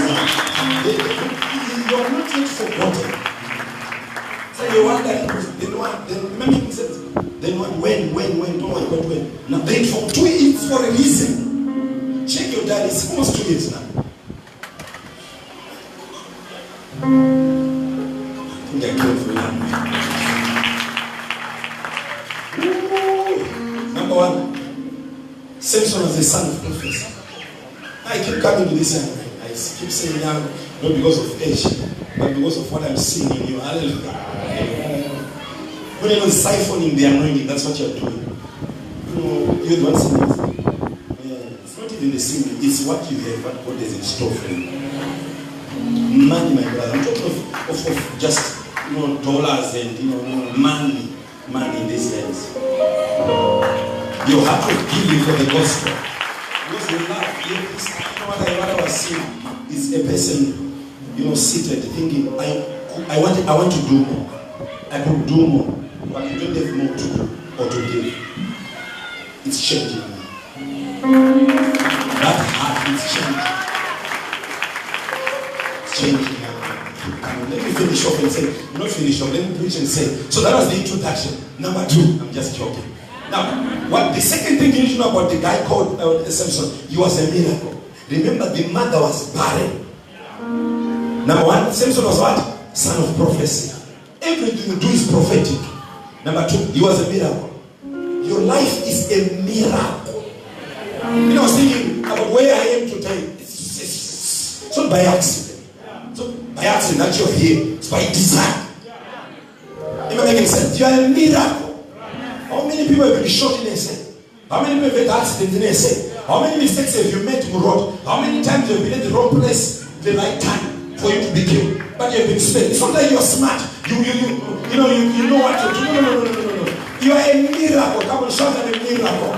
You are not yet forgotten. So you wonder, then when, don't worry about when. Now, then for 2 years for a reason. Check your diary, it's almost 2 years now. I think I came for you. Number one, Samson was the son of prophecy. I keep coming to this young man. I keep saying young, not because of age, but because of what I'm seeing in you. Hallelujah. When you're siphoning the anointing, that's what you're doing. You're the one singing. It's not even the singing, it's what you have, what God is in store for you. Money, my brother. I'm talking of just dollars and money in these days. You have to give it for the gospel. Because the love, what I was seeing is a person, seated thinking, I want to do more. I could do more, but you don't have more to do or to give. It's changing now. That heart is changing. It's changing now. Let me finish off and say, not finish off, let me preach and say. So that was the introduction. Number 2, I'm just joking. Now, the second thing you need to know about the guy called Samson, he was a miracle. Remember, the mother was barren. Number 1, Samson was what? Son of prophecy. Everything you do is prophetic. Number 2, he was a miracle. Your life is a miracle. I was thinking about where I am today. It's not by accident. It's not by accident that you're here. It's by design. Am I making sense? You are a miracle. How many people have been shot in a set? How many people have had accidents in a set? How many mistakes have you made on the road? How many times have you been at the wrong place at the right time for you to be killed? But you have been spared. It's not like you're smart. You know what to do. No. You are a miracle. Come on, shout at a miracle.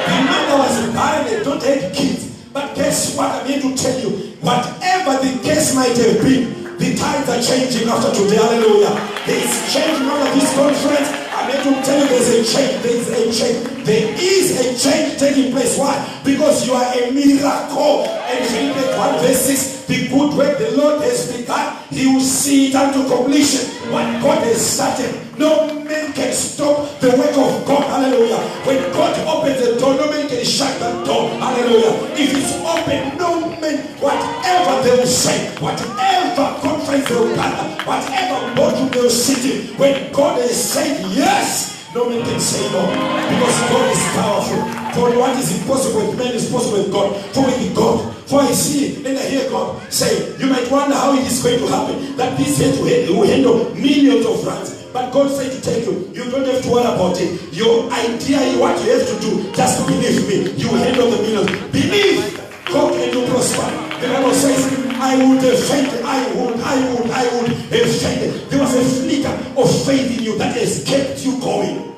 The mother was barren, they don't have kids. But guess what? I'm here to tell you. Whatever the case might have been, the times are changing after today. Hallelujah. There is changing after this conference. I'm here to tell you there's a change. There is a change. There is a change taking place. Why? Because you are a miracle. And Philippians 1 verse 6, the good work the Lord has begun, He will see it unto completion. What God has started, no man can stop the work of God. Hallelujah. When God opens the door, no man can shut the door. Hallelujah. If it's open, no man, whatever they will say, whatever conference they will gather, whatever boardroom they will sit in, when God has said yes, no man can say no. Because God is powerful. For what is impossible with man is possible with God. For with God. For I see and I hear God say, you might wonder how it is going to happen. That this head will handle millions of rands. But God said to tell you, you don't have to worry about it. Your idea is what you have to do. Just believe me. You will handle the millions. Believe. God and you prosper. The Bible says, I would have fainted. I would have fainted. There was a flicker of faith in you that has kept you going.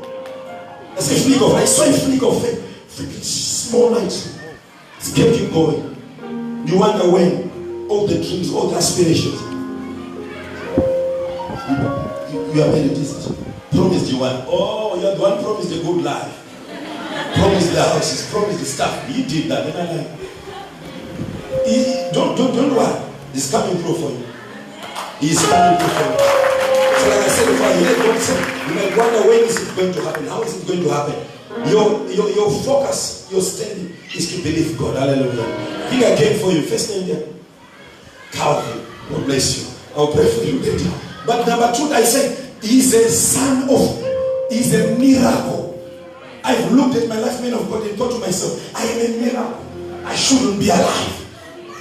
That's a flicker. I saw a flicker of faith. Small light. It's kept you going. You wonder when all the dreams, all the aspirations. You are very distant. Promised you one. Oh, you are the one promised a good life. Promised the houses, promised the stuff. He did that. And I'm like, don't worry. He's coming through for you. He's coming through for you. So like I said before, you might wonder when is it going to happen? How is it going to happen? Your focus, your standing is to believe God. Hallelujah. Think I came for you. First name there. Calvin. God bless you. I'll pray for you later. But number 2, I said, he's a miracle. I've looked at my life, man of God, and thought to myself, I am a miracle. I shouldn't be alive.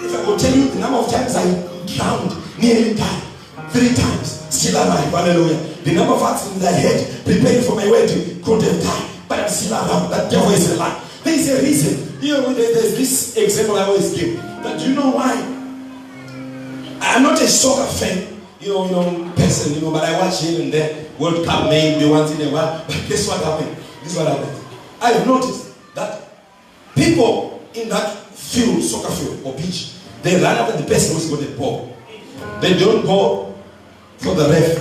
If I could tell you the number of times I drowned, nearly died, 3 times, still alive. Hallelujah. The number of accidents I had, preparing for my wedding, couldn't have died. But I'm still around. That devil is alive. There is a reason. There's this example I always give. But do you know why? I'm not a soccer fan, person, but I watch here and there. World Cup maybe once in a while. But guess what happened? This is what happened. I've noticed that people in that field, soccer field or pitch, they run after the person who's got the ball. They don't go for the ref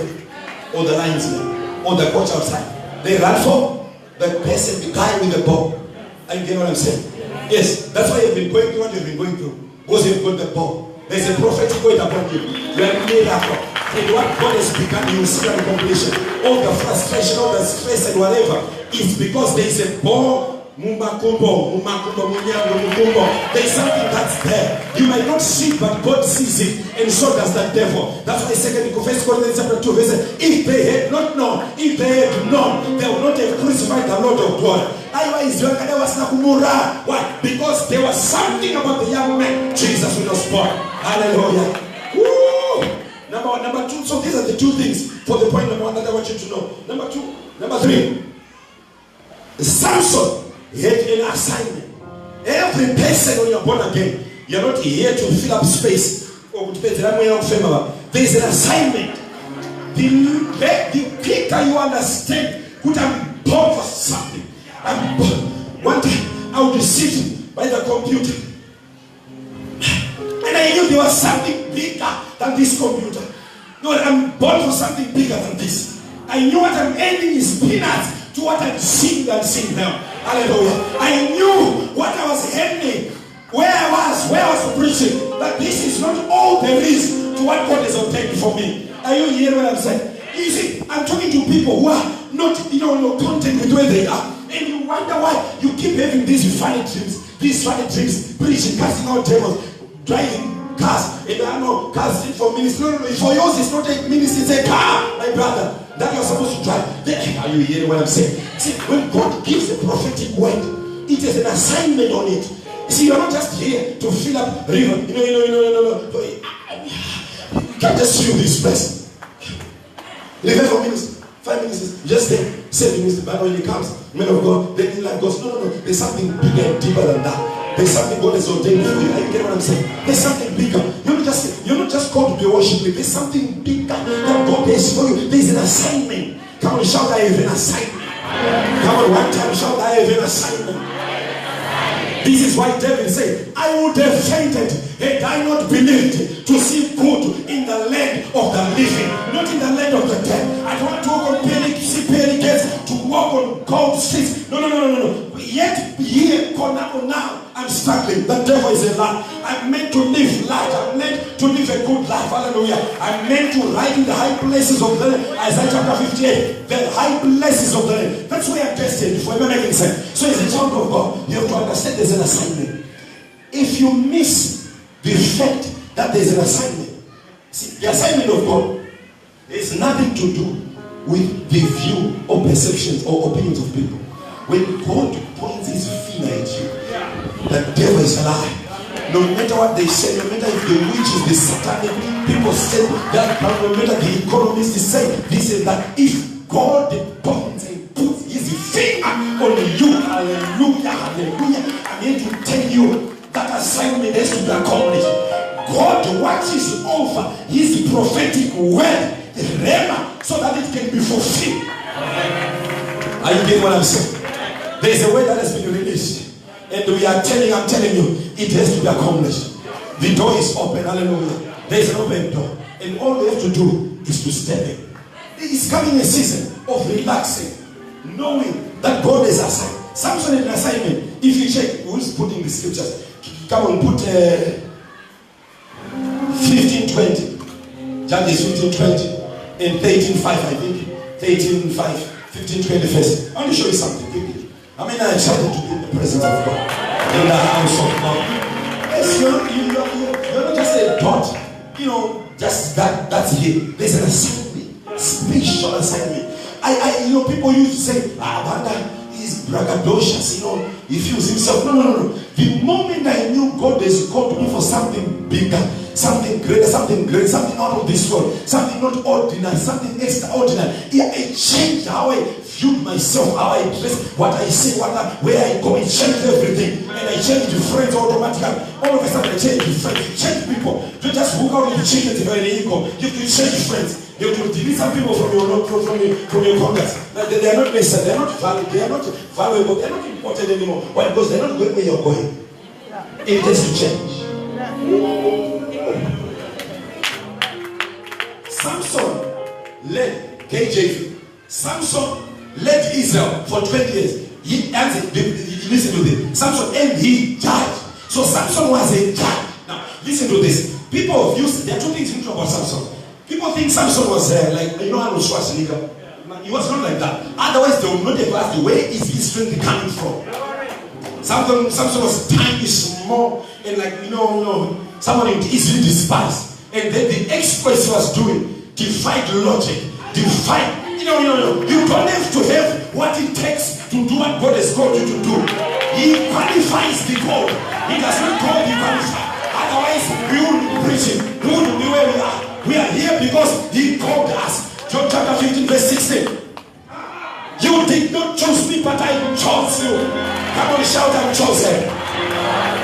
or the linesman or the coach outside. They run for the person, the guy with the ball. And you get what I'm saying? Yes, that's why you've been going through what you've been going through. Because you've got the ball. There's a prophetic word upon you. You are a miracle. And what God has begun, you will see on completion. All the frustration, all the stress and whatever, is because there is a ball. There's something that's there. You might not see it, but God sees it, and so does the devil. That's why 2 Corinthians chapter 2 verse, if they had not known, if they had known, they would not have crucified the Lord of God. Why? Because there was something about the young man. Jesus was born. Hallelujah. Woo! Number two. So these are the two things for the point number one that I want you to know. Number three. Samson had an assignment. Every person when you're born again, you're not here to fill up space. There's an assignment. The quicker you understand, I'm born for something. I'm born. One time I would sit by the computer, and I knew there was something bigger than this computer. No, I'm born for something bigger than this. I knew what I'm ending is peanuts to what I'm seeing now. Hallelujah. I knew what I was handling, where I was preaching, that this is not all there is to what God has ordained for me. Are you hearing what I'm saying? You see, I'm talking to people who are not, no content with where they are. And you wonder why you keep having these funny dreams, preaching, casting out demons, driving cars, and I know cars sit for ministry. No, for yours it's not a ministry, it's a car, my brother, that you're supposed to drive. Are you hearing what I'm saying? See, when God gives a prophetic word, it is an assignment on it. See, you're not just here to fill up river. No. You can't just fill this place. Live for minutes, 5 minutes, just stay, 7 minutes, but when it comes, men of God, then life goes, no, there's something bigger and deeper than that. There's something God has ordained for you. You get what I'm saying? There's something bigger. You're not just called to be worshiping. There's something bigger that God has for you. There's an assignment. Come on, shout, I have an assignment. Come on, one time, shout, I have an assignment. This is why David said, I would have fainted had I not believed to see good in the land of the living, not in the land of the dead. I don't want to walk on pearly gates, to walk on gold streets. No. Yet here, now, I'm struggling. The devil is a lie. I'm meant to live life. I'm meant to live a good life. Hallelujah. I'm meant to ride in the high places of the land. Isaiah chapter 58. The high places of the land. That's where I'm destined. For ever making sense. So as a child of God, you have to understand there's an assignment. If you miss the fact that there's an assignment, see, the assignment of God has nothing to do with the view or perceptions or opinions of people. When God points his finger at you, the devil is a lie. No matter what they say, no matter if the witches, the satanic people say that, no matter the economists say this and that, if God points and puts his finger on you, hallelujah, I'm here to tell you that assignment has to be accomplished. God watches over his prophetic word, the rhema, so that it can be fulfilled. Are you getting what I'm saying? There's a word that has been released, and I'm telling you, it has to be accomplished. The door is open, hallelujah. There's an open door, and all we have to do is to step in. It's coming a season of relaxing, knowing that God is assigned. Samson had an assignment. If you check, who's putting the scriptures? Come on, put 15:20. Judges 15:20 and 13:5, I think. 13:5, 15:20 first. I want to show you something quickly. I mean, I'm excited to be in the presence of God, in the house of God. Yes, you're not just a dot, just that's it. There's an assignment, spiritual assignment. People used to say, Banda is braggadocious, he feels himself. No. The moment I knew God has called me for something bigger, something greater, something great, something out of this world, something not ordinary, something extraordinary, it changed how I viewed myself, how I dress, what I say, where I go. It changed everything. And I changed the friends automatically. All of a sudden I changed the friends, change people. Don't just hook out with chickens if you're ego. You have to change friends. You have to delete some people from your contacts. They are not necessary, they are not valuable, they are not important anymore. Why? Because they are not going where you're going. It has to change. Samson led KJV. Samson led Israel for 20 years. Listen to this. Samson and he judged. So Samson was a judge. Now Now, listen to this. People have used, there are two things you know about Samson. People think Samson was like, Arnold Schwarzenegger. He was not like that. Otherwise, they would not have asked, where is his strength coming from? Samson was tiny, small, and someone who easily despised. And then the exploits he was doing defied logic, defied. You don't have to have what it takes to do what God has called you to do. He qualifies the call. He does not call the qualified. Otherwise, we wouldn't be preaching. We wouldn't be where we are. We are here because He called us. John chapter 15, verse 16. You did not choose me, but I chose you. Come on, shout, I'm chosen.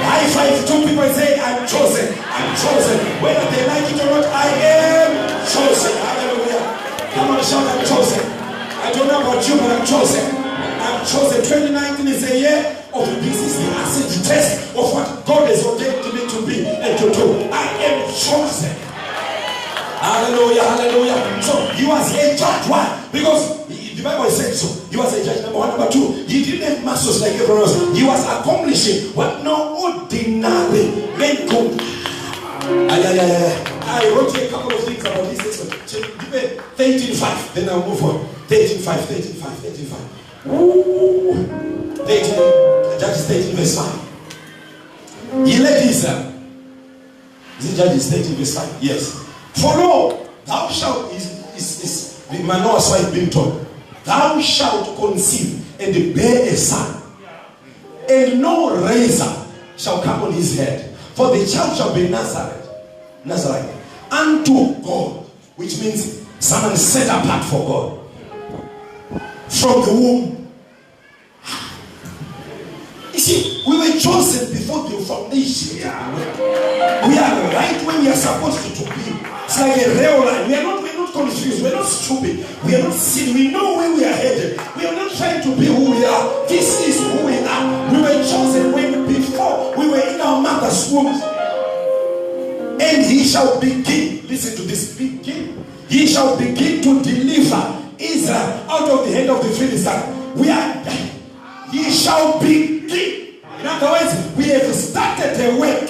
High five two people and say, I'm chosen. I'm chosen. Whether they like it or not, I am chosen. Hallelujah. Come on, shout, I'm chosen. I don't know about you, but I'm chosen. I'm chosen. 2019 is a year of this is the acid test of what God has ordained me to be and to do. I am chosen. Hallelujah, hallelujah. So he was a judge. Why? Because the Bible said so. He was a judge, number one. Number two, he didn't have masters like everyone else. He was accomplishing what no ordinary men could. I wrote you a couple of things about this. 13:5. Then I'll move on. 13:5. Ooh. 13. Judges 13 verse 5. He led Israel. Is it Judges 13 verse 5? Yes. For lo, thou shalt is the Manoah's wife being told, thou shalt conceive and bear a son, and no razor shall come on his head, for the child shall be Nazarite unto God, which means someone set apart for God from the womb. You see, we were chosen before the foundation. We are right where we are supposed to be. It's like a rail line. We're not confused. We're not stupid. We are not silly. We know where we are headed. We are not trying to be who we are. This is who we are. We were chosen before we were in our mother's womb. And he shall begin. Listen to this. Begin. He shall begin to deliver Israel out of the hand of the Philistines. He shall begin. In other words, we have started a work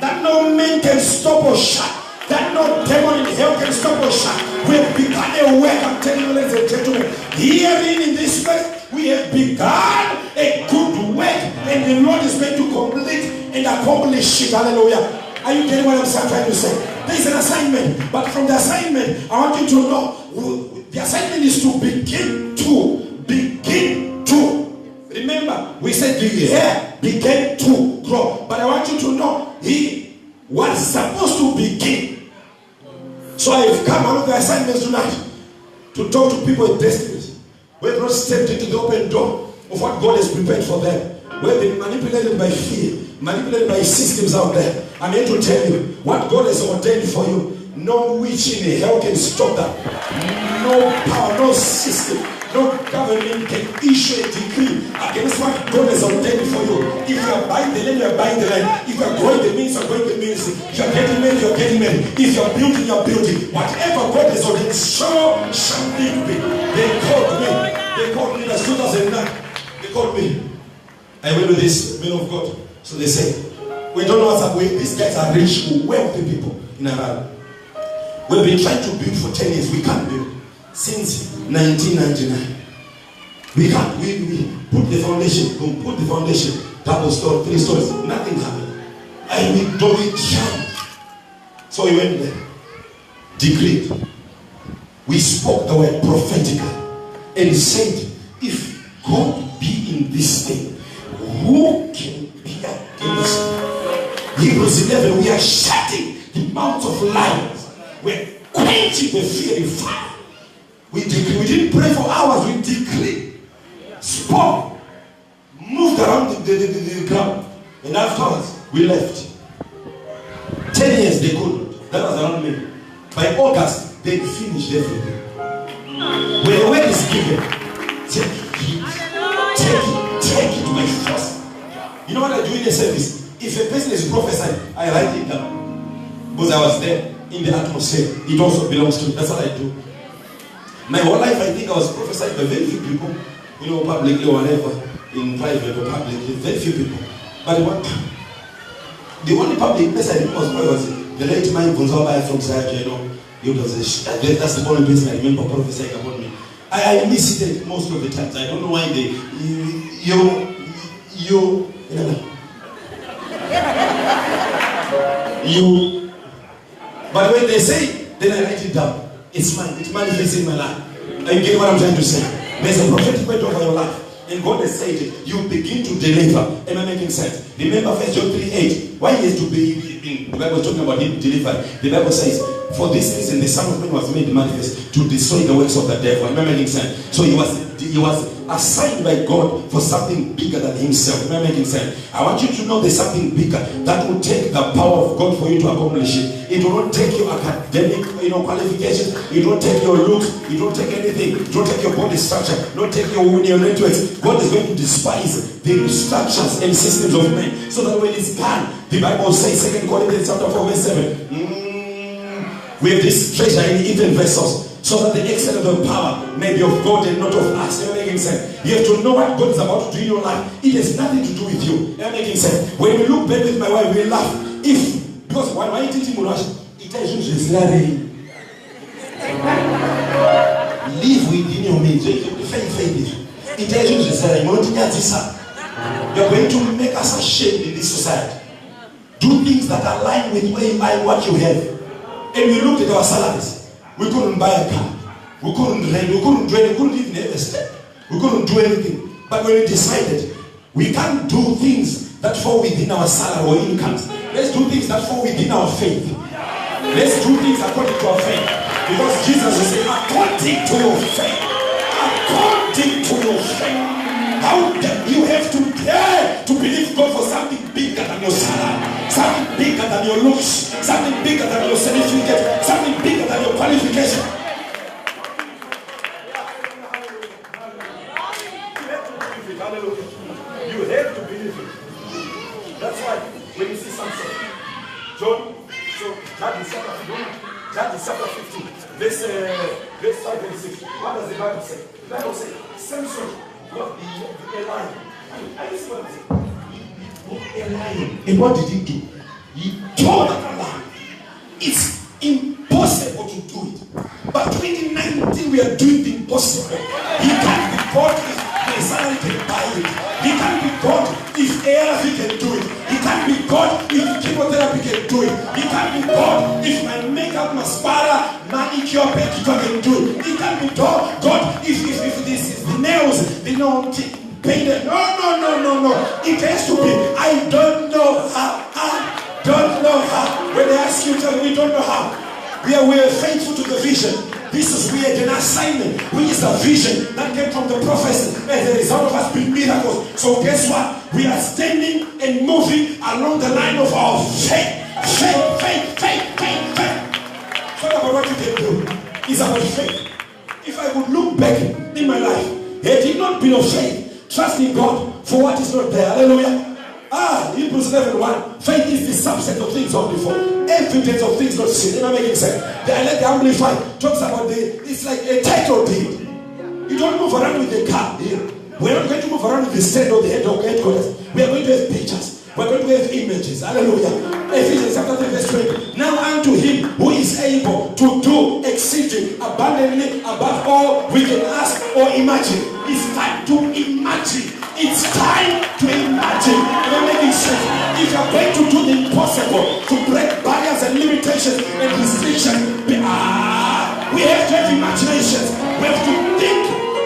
that no man can stop or shut. That no demon in hell can stop or shut. We have begun a work. I'm telling you, ladies and gentlemen, herein in this place, we have begun a good work, and the Lord is going to complete and accomplish it. Hallelujah. Are you getting what I'm trying to say? There is an assignment, but from the assignment, I want you to know the assignment is to begin to. Remember, we said the hair began to grow, but I want you to know he was supposed to begin. So I have come out of the assignments tonight to talk to people with destinies. We have not stepped into the open door of what God has prepared for them. We have been manipulated by fear, manipulated by systems out there. I'm here to tell you what God has ordained for you. No witch in hell can stop that. No power, no system, no government can issue a decree against what God has ordained for you. If you are buying the land, you are buying the land. If you are going the means, you are going the means. If you are getting married, you are getting married. If you are building, you are building. Whatever God has ordained, so shall it be. They called me. That's 2009. They called me. I went with this men of God. So they said, we don't know what's up with these guys are rich, wealthy people in Iran. We've been trying to build for 10 years. We can't build. Since 1999. We can't. We put the foundation. We put the foundation. Double story, 3 stories. Nothing happened. And we do it shine. So we went there. Decreed. We spoke the word prophetically. And said, if God be in this thing, who can be against? Hebrews 11, we are shutting the mouths of lions. We're quenching the fiery fire. We decree. We didn't pray for hours. We decree. Spoke. Moved around the ground. And afterwards, we left. 10 years they couldn't. That was around me. By August, they finished everything. When the word is given, take it by force. You know what I do in a service? If a person is prophesying, I write it down. Because I was there in the atmosphere. It also belongs to me. That's what I do. My whole life, I think I was prophesied by very few people. You know, publicly or whatever. In private or publicly. Very few people. But what? The only public place I remember was the late man Gonzalo from Zaire, you know. That's the only place I remember prophesying about me. I miss it most of the times. I don't know why you. But when they say, then I write it down. It's mine. It manifests in my life. Are you getting what I'm trying to say? There's a prophetic word over your life. And God has said it. You begin to deliver. Am I making sense? Remember 1 John 3:8. Why he has to be, the Bible is talking about him delivered. The Bible says, for this reason the Son of Man was made manifest to destroy the works of the devil. Am I making sense? So he was assigned by God for something bigger than himself. Am I making sense? I want you to know there's something bigger that will take the power of God for you to accomplish it. It will not take your academic, qualifications. It won't take your looks. It won't take anything. It won't take your body structure. It won't take your networks. God is going to despise the structures and systems of men, so that when it's done, the Bible says, 2 Corinthians chapter 4 verse 7, we have this treasure in earthen vessels, so that the excellence of power may be of God and not of us. Am I making sense? You have to know what God is about to do in your life. It has nothing to do with you. Am I making sense? When we look back with my wife, we laugh. Because when I teach him, it tells you she's live within your means. It tells you she's you're going to make us ashamed in this society. Do things that align with what you have. And we looked at our salaries. We couldn't buy a car. We couldn't rent. We couldn't drain. We couldn't even have a step. We couldn't do anything. But when we decided, we can't do things that fall within our salary or incomes. Let's do things that fall within our faith. Let's do things according to our faith. Because Jesus is saying, according to your faith. According to your faith. How you have to dare to believe God for something bigger than your salary, something bigger than your looks, something bigger than your certificate, something bigger than your qualification. You have to believe it. That's why when you see something, Judges chapter 15, verse 5 and 6. What does the Bible say? The Bible says, Samson was a lion. I just want to say, a lion. And what did he do? He tore that lion. It's impossible to do it. But 2019 we are doing the impossible. He can't be God if the salary can buy it. He can't be God if ARV can do it. He can't be God if chemotherapy can do it. He can't be God if my makeup, mascara, manicure, pedicure can do it. He can't be God if this is the nails, painted. No. It has to be. I don't know how. I don't know how. When they ask you, tell me, we don't know how. We are faithful to the vision. This is weird, an assignment, which is a vision that came from the prophecy as a result of us being miracles. So guess what? We are standing and moving along the line of our faith. Faith. It's not about what you can do. It's about faith. If I would look back in my life, had it not been of faith, trusting God for what is not there. Hallelujah. Hebrews 11:1. Faith is the subset of things hoped for, evidence of things not seen. Am I making sense? The Amplified talks about it's like a title deed. You don't move around with the car here. We're not going to move around with the stand or the headquarters. We are going to have pictures. We're going to have images. Hallelujah. Ephesians chapter 3 verse 20. Now unto him who is able to do exceeding abundantly above all we can ask or imagine. It's time to imagine. It's time to imagine. Am I making sense? If you're going to do the impossible, to break barriers and limitations and restrictions, we have to have imaginations. We have to think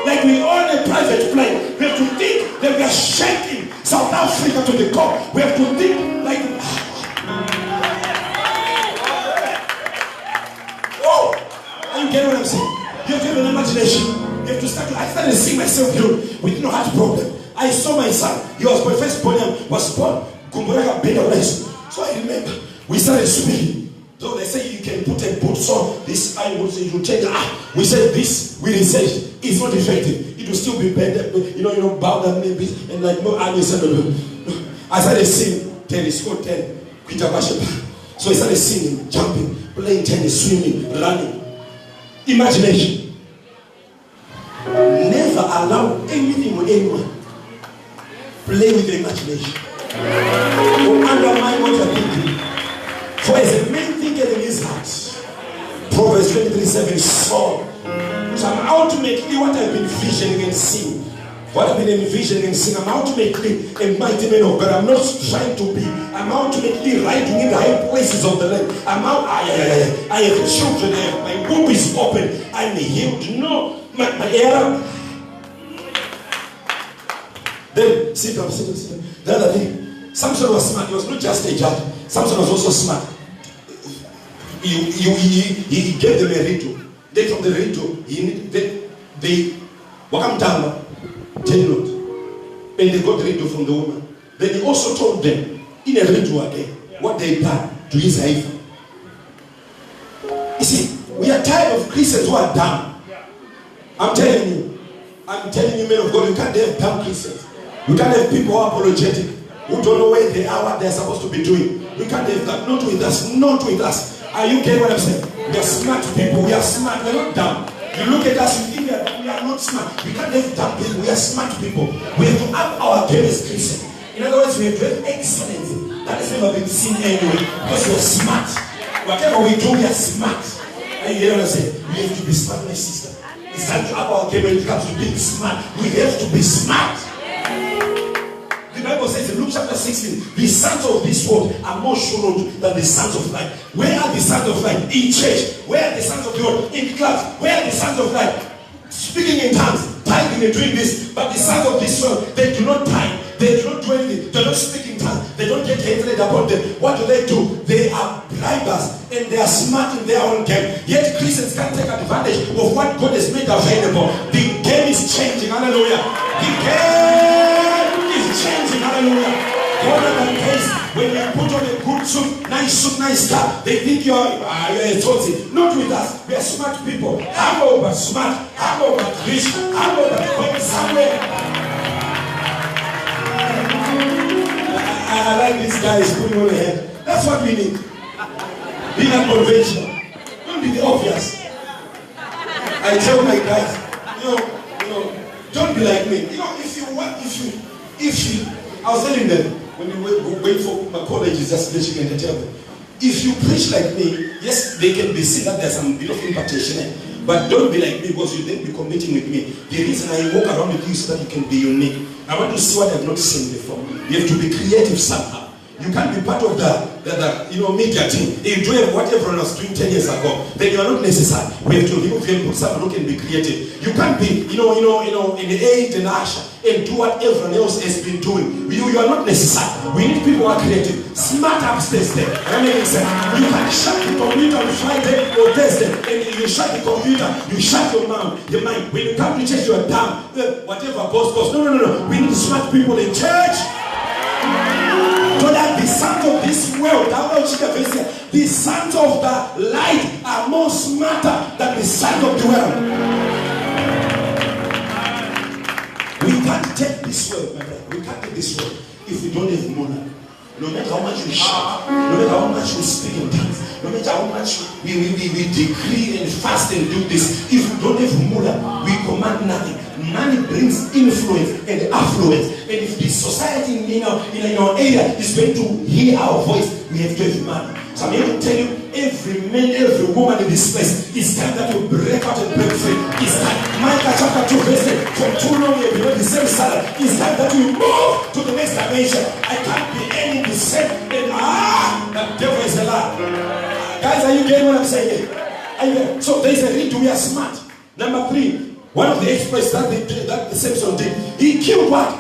like we own a private plane. We have to think that we are shaking South Africa to the core. We have to think like are you getting what I'm saying? You have to have an imagination. You have to start. I started seeing myself with no heart problem. I saw my son. He was my first born. Was born. So I remember we started swimming. So they say you can put a boot so this I will say you change. We said this. We researched. It's not effective. It will still be better. Bound up maybe and like no army. I started singing tennis, scored 10. So I started singing, jumping, playing tennis, swimming, running. Imagination. Never allow anything or anyone play with your imagination. to undermine what you're thinking. For as a man thinketh in his heart, Proverbs 23:7, so I'm ultimately what I've been visioning and seeing. What I've been envisioning and seeing, I'm ultimately a mighty man of God. I'm not trying to be. I'm ultimately riding in the high places of the land. I have children. My womb is open. I'm healed. No, my era. Then sit down. The other thing, Samson was smart. He was not just a judge. Samson was also smart. He gave them a ritual. Then from the ritual, they welcome down. Take note. And they got the ritual from the woman. Then he also told them in a ritual again what they done to his wife. You see, we are tired of Christians who are dumb. I'm telling you, men of God, you can't have dumb Christians. You can't have people who are apologetic, who don't know where they are, what they're supposed to be doing. We can't have that. Not with us. Not with us. Are you getting what I'm saying? We are smart people. We are smart. We're not dumb. You look at us, you think that we are not smart. We can't have dumb people. We are smart people. We have to up our game as Christians. In other words, we have to have excellence. That has never been seen anywhere. Because we're smart. Whatever we do, we are smart. And you hear what I'm saying? We have to be smart, my sister. It's time to up our game when it comes to being smart. We have to be smart. The Bible says in Luke chapter 16, the sons of this world are more sure than the sons of light. Where are the sons of light? In church. Where are the sons of the world? In class. Where are the sons of light? Speaking in tongues, tithing and doing this. But the sons of this world, they do not tithe. They do not do anything. They don't speak in tongues. They don't get hatred upon them. What do? They are bribers and they are smart in their own game. Yet Christians can't take advantage of what God has made available. The game is changing. Hallelujah. The game is changing. Hallelujah. When you put on a good suit, nice car, they think you're a totsy. Not with us. We are smart people. Humble but smart. Humble but rich. Humble but going somewhere. I like these guys putting on the head. That's what we need. Being unconventional. Don't be the obvious. I tell my guys, don't be like me. If you, I was telling them, when you wait for my colleges, just preaching and tell them, if you preach like me, yes, they can be seen that there's some bit of impartation, but don't be like me because you then be competing with me. The reason I walk around with you is so that you can be unique. I want to see what I've not seen before. You have to be creative somehow. You can't be part of the media team. If you do what everyone was doing 10 years ago, then you are not necessary. We have to remove them, put someone who can be creative. You can't be, in the age and usher and do what everyone else has been doing. You are not necessary. We need people who are creative, smart upstairs there. That makes sense. You can shut the computer on Friday or Thursday, and you shut the computer, you shut your mind. When you come to church, you are dumb. Whatever boss goes. No. We need smart people in church. So that the sons of this world, the sons of the light are more smarter than the sons of the world. We can't take this world, my friend. We can't take this world if we don't have money. No matter how much we shout, no matter how much we speak in tongues, no matter how much we decree and fast and do this, if we don't have mullah, we command nothing. Money brings influence and affluence. And if the society in our area is going to hear our voice, we have to have money. So I'm here to tell you, every man, every woman in this place, it's time that we break out and break free. It's time. Micah chapter 2 verse 10. For too long we have been on the same salary. It's time that we move to the next dimension. I can't be any the same. And the devil is a lie. Guys, are you getting what I'm saying? So there's a reason we are smart. Number 3. One of the exploits that Samson did, he killed what?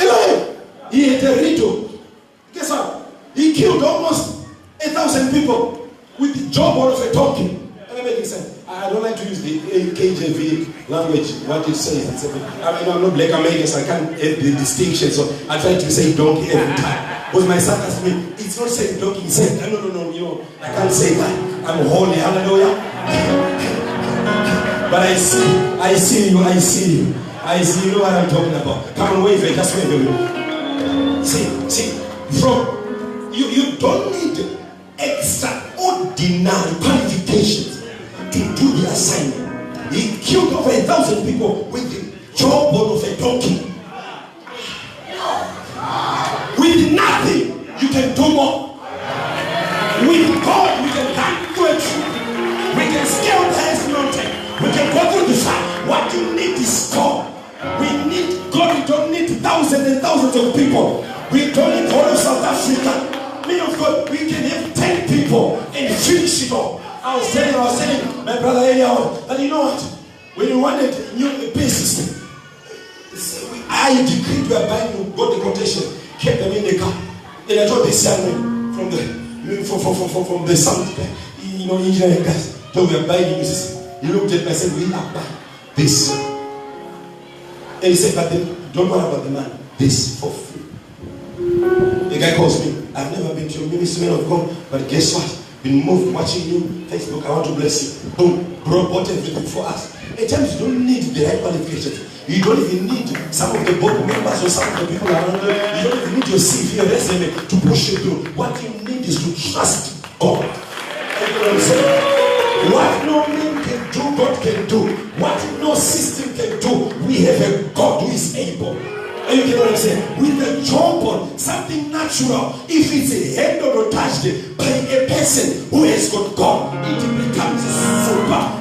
Eliab. He had a riddle. Guess what? He killed almost 1,000 people with the jawbone of a donkey. Am I making sense? I don't like to use the KJV language, what it says. I'm not black American, so I can't have the distinction. So I try to say donkey every time. But my son asked me, it's not saying donkey, he said, no, I can't say that. I'm holy, hallelujah. But I see you. I see you know what I'm talking about. Come on, wave it, just wave it. See, from you don't need extraordinary qualifications to do the assignment. He killed over 1,000 people with the jawbone of a donkey. With nothing. do more. With God, we can climb through a tree. We can scale the highest mountain. We can go through the fire. What you need is God. We need God. We don't need thousands and thousands of people. We don't need all of South Africa. Men of God, we can have 10 people and finish it all. I was telling my brother Eliyahu that you know what? When you wanted a new pay system, I decreed we are buying you, got the quotation, kept them in the car. Then I told this young man from the sound, engineering guys, told we are buying you this. He looked at me and said, we are buying this. And he said, but then, don't worry about the man. This for free. The guy calls me. I've never been to your ministry, man of God, but guess what? Been moved watching you, Facebook. I want to bless you. Boom, bro, bought everything for us. At times you don't need the right qualifications. You don't even need some of the board members or some of the people around you. You don't even need your CV or resume to push you through. What you need is to trust God. You know what I'm saying? What no man can do, God can do. What no system can do, we have a God who is able. And you know what I'm saying? With a jawbone, something natural, if it's handled or touched by a person who has got God, it becomes supernatural.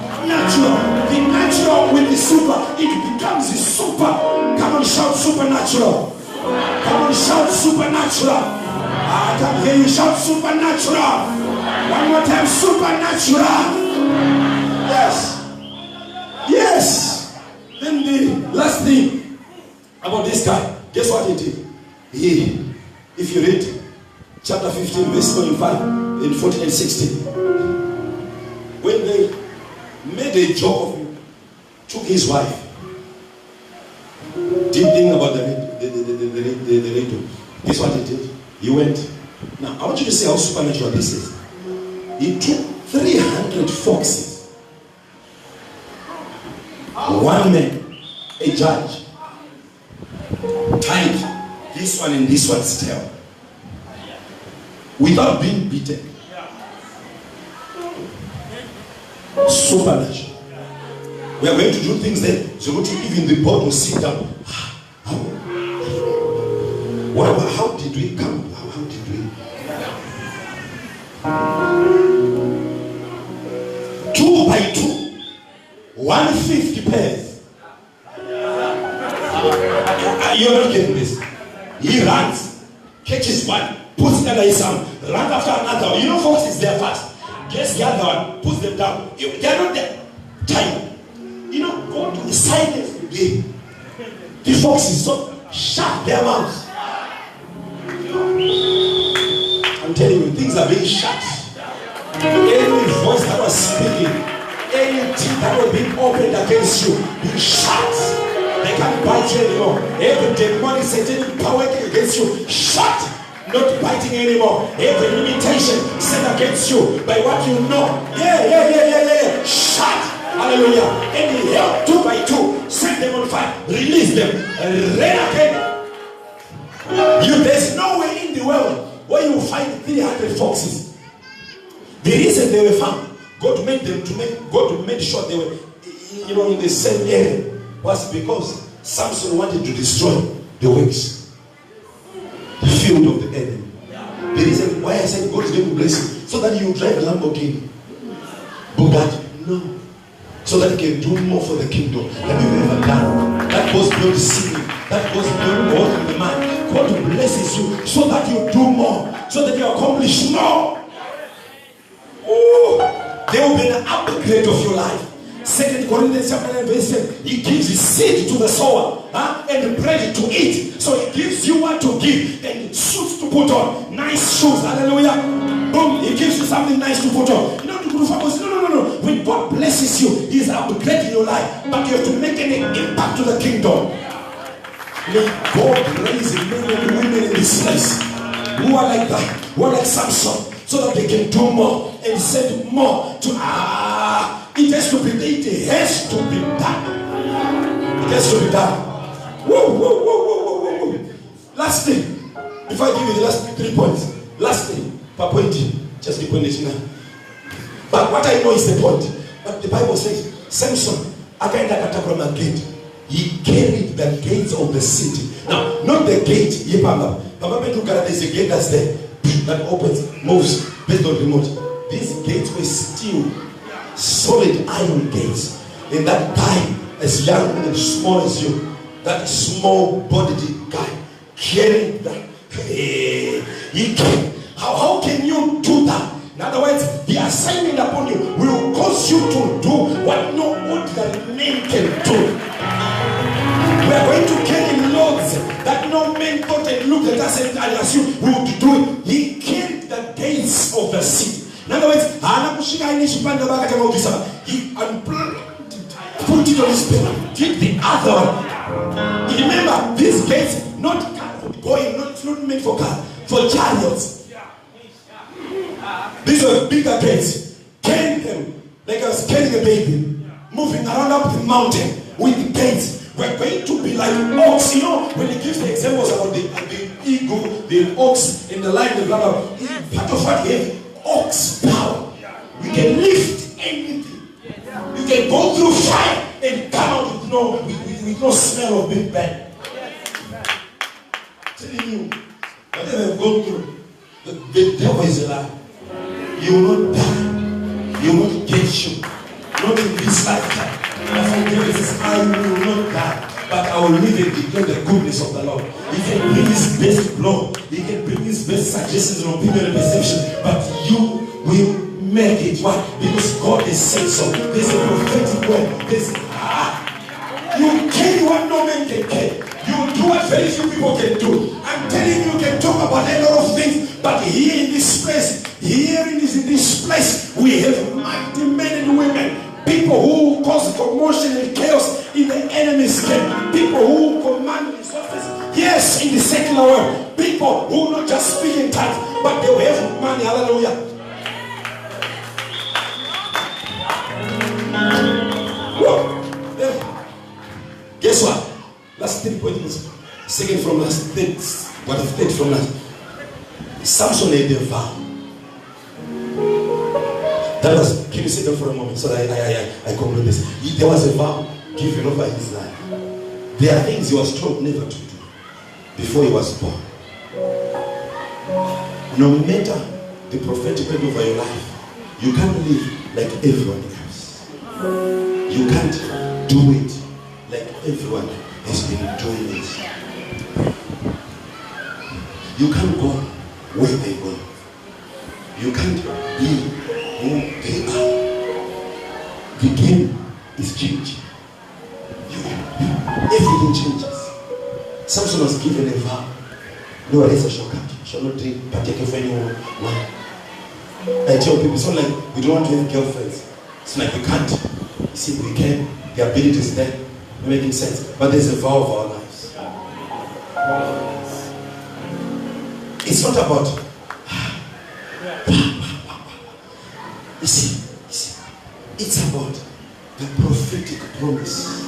The natural with the super, it becomes super. Come on, shout supernatural. Come on, shout supernatural. I can hear you shout supernatural. One more time, supernatural. Yes. Yes. Then the last thing about this guy, guess what he did? If you read chapter 15, verse 25, and 14 and 16, when they made a joke of him, took his wife, didn't think about the radio. Guess what he did? He went. Now, I want you to see how supernatural this is. He took 300 foxes. One man, a judge, tied this one and this one's tail without being beaten. Supernatural. We are going to do things that so go to even the board will sit down. How did we come? How did we? 2 by 2, 150 pairs. You're not getting this. He runs, catches one, puts it under his arm, runs after another. You know, folks, is there fast. Gets the other one, puts them down. They're not there. Time. You know, go to the silence today. The foxes so shut their mouths. I'm telling you, things are being shut. Any voice that was speaking, any teeth that was being opened against you, being shut. They can't bite you anymore. Every demonic satanic power against you, shut. Not biting anymore. Every limitation set against you by what you know. Yeah. Shut. Hallelujah. Any help 2 by 2, set them on fire. Release them. Rain again. There's no way in the world where you find 300 foxes. The reason they were found, God made sure they were, in the same area, was because Samson wanted to destroy the works, the field of the enemy. The reason why I said God is going to bless you, so that you drive Lamborghini, Bugatti, no, so that you can do more for the kingdom than you've ever done. That goes beyond singing, that goes beyond holding the man. God blesses you so that you do more, so that you accomplish more. Oh, there will be an upgrade of your life. 2 Corinthians chapter 9 verse 10, he gives his seed to the sower and bread to eat. So he gives you what to give and suits to put on. Nice shoes, hallelujah. Boom, he gives you something nice to put on. You know, to no. When God blesses you, he's upgrading your life. But you have to make an impact to the kingdom. May God raise men and women in this place who are like that, who are like Samson, so that they can do more and send more to it has to be done. It has to be done. It has to be done. Whoa. Last thing, before I give you the last 3 points, last thing, per point, just the point now. But what I know is the point. But the Bible says, Samson, gate. He carried the gates of the city. Now, not the gate, there's a gate that's there. that opens, moves based on remote. These gates were steel, solid iron gates. And that guy, as young and small as you, that small-bodied guy, carrying that, he can. How can you do that? In other words, the assignment upon you will cause you to do what no ordinary man can do. We are going to carry loads that no man thought and looked at us and assumed we would do it. He carried the gates of the city. In other words, he unplugged, put it on his back, did the other one. Remember, these gates, not going, not meant for cars, for chariots. These were bigger gates. Carrying them like I was carrying a baby, moving around up the mountain with the gates. We're going to be like ox. You know, when he gives the examples about the eagle, the ox, and the lion, the blah blah. Part of what we have, ox power. We can lift anything. You can go through fire and come out with no smell of being bad. Telling you, whatever you've gone through, the devil is alive. You will not die. You will not get you. Not in this lifetime. That's why David says, I will not die, but I will live and declare the goodness of the Lord. He can bring his best blow. He can bring his best suggestions and opinion and perception, but you will make it. Why? Because God has said so. There's a prophetic word. You carry what no man can carry. You do what very few people can do. I'm telling you, you can talk about a lot of things, but here in this place, we have mighty men and women, people who cause commotion and chaos in the enemy's camp, people who command resources, yes, in the secular world, people who not just speak in tongues, but they will have money. Hallelujah. Guess what? Last 3 points. Second from last. Third from last. Samson had a vow. That was, can you sit down for a moment so that I conclude this? There was a vow given over his life. There are things he was told never to do before he was born. No matter the prophetic word over your life, you can't live like everyone else. You can't do it like everyone has been doing it. You can't go where they go. You can't be who they are. The game is changing. Everything changes. Samson was given a vow. No razor shall cut. Shall not drink, partake of anyone. I tell people, it's not like we don't want to have girlfriends. It's like we can't. You see, we can. The ability is there. Making sense. But there's a vow of our lives. It's not about. You see, it's about the prophetic promise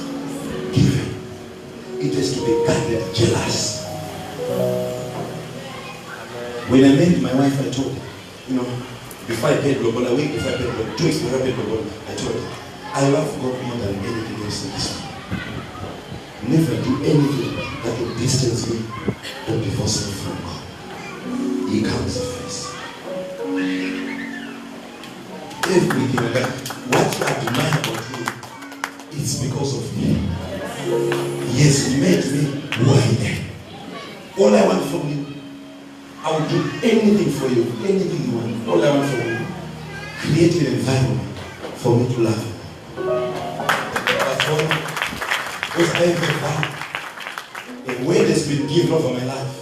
given. It has to be guarded, jealous. When I met my wife, I told her, before I paid global, a week before I paid global, 2 weeks before I paid global, I told her, I love God more than anything else in this world. Never do anything that will distance me or divorce me from God. He comes first. Everything that what you admire about me, it's because of me. He has made me who I am. All I want from you, I will do anything for you, anything you want. All I want from you, create an environment for me to love you. Because I have a vow. A word has been given over my life.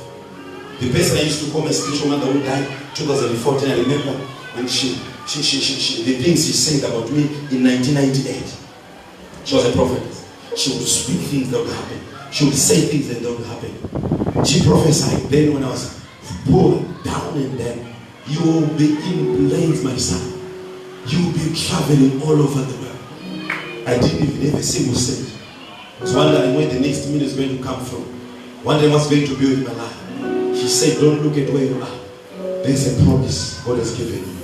The person I used to call my spiritual mother who died 2014, I remember when the things she said about me in 1998. She was a prophet. She would speak things that would happen. She would say things that would happen. She prophesied then when I was poor, down, and then you will be in planes, my son. You will be traveling all over the world. I didn't even have a single cent. I was wondering where the next minute is going to come from. Wondering what's going to be with my life. She said, don't look at where you are. There's a promise God has given you.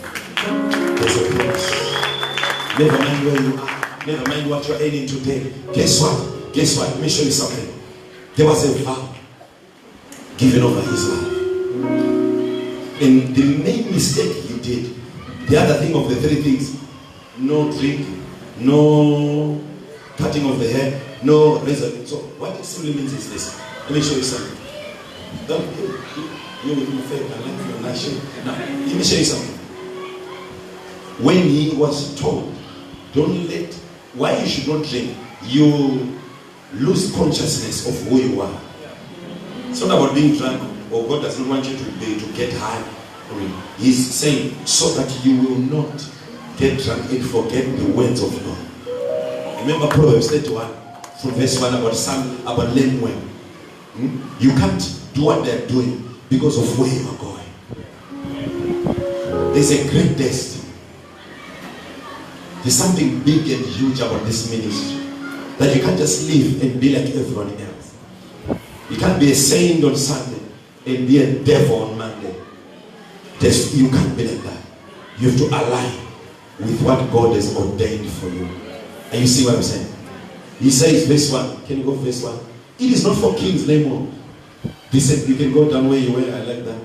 There's a promise. Never mind where you are. Never mind what you're earning today. Guess what? Guess what? Let me show you something. There was a vow given over his life. A And the main mistake he did, the other thing of the three things, no drink, no cutting of the hair, no razor. So what it simply means is this. Let me show you something. Don't you with my faith, I like your nation. Now, let me show you something. When he was told, don't let, why you should not drink, you lose consciousness of who you are. It's not about being drunk, or God does not want you to get high. He's saying, so that you will not get drunk and forget the words of God. Remember Proverbs 31 from verse 1 about lame women. You can't do what they're doing because of where you are going. There's a great destiny. There's something big and huge about this ministry, that you can't just live and be like everyone else. You can't be a saint on Sunday and be a devil on Monday. You can't be like that. You have to align with what God has ordained for you. And you see what I'm saying? He says, verse 1. Can you go verse 1? It is not for kings, Lemon. He said, you can go down where you were. I like that.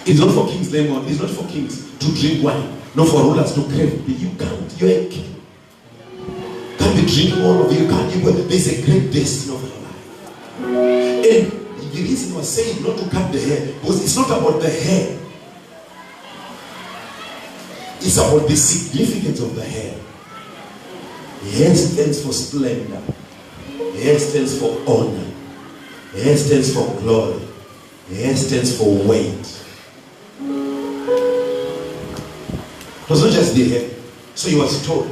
It's not for kings, Lemon. It's not for kings to drink wine. Not for rulers to crave. You can't. You're a king. Can't be drinking all of you. Can't. There's a great destiny of your life. And the reason I was saying not to cut the hair, because it's not about the hair. It's about the significance of the hair. Hair stands for splendor. Hair stands for honor. Hair stands for glory. Hair stands for weight. It was not just the hair. So he was told,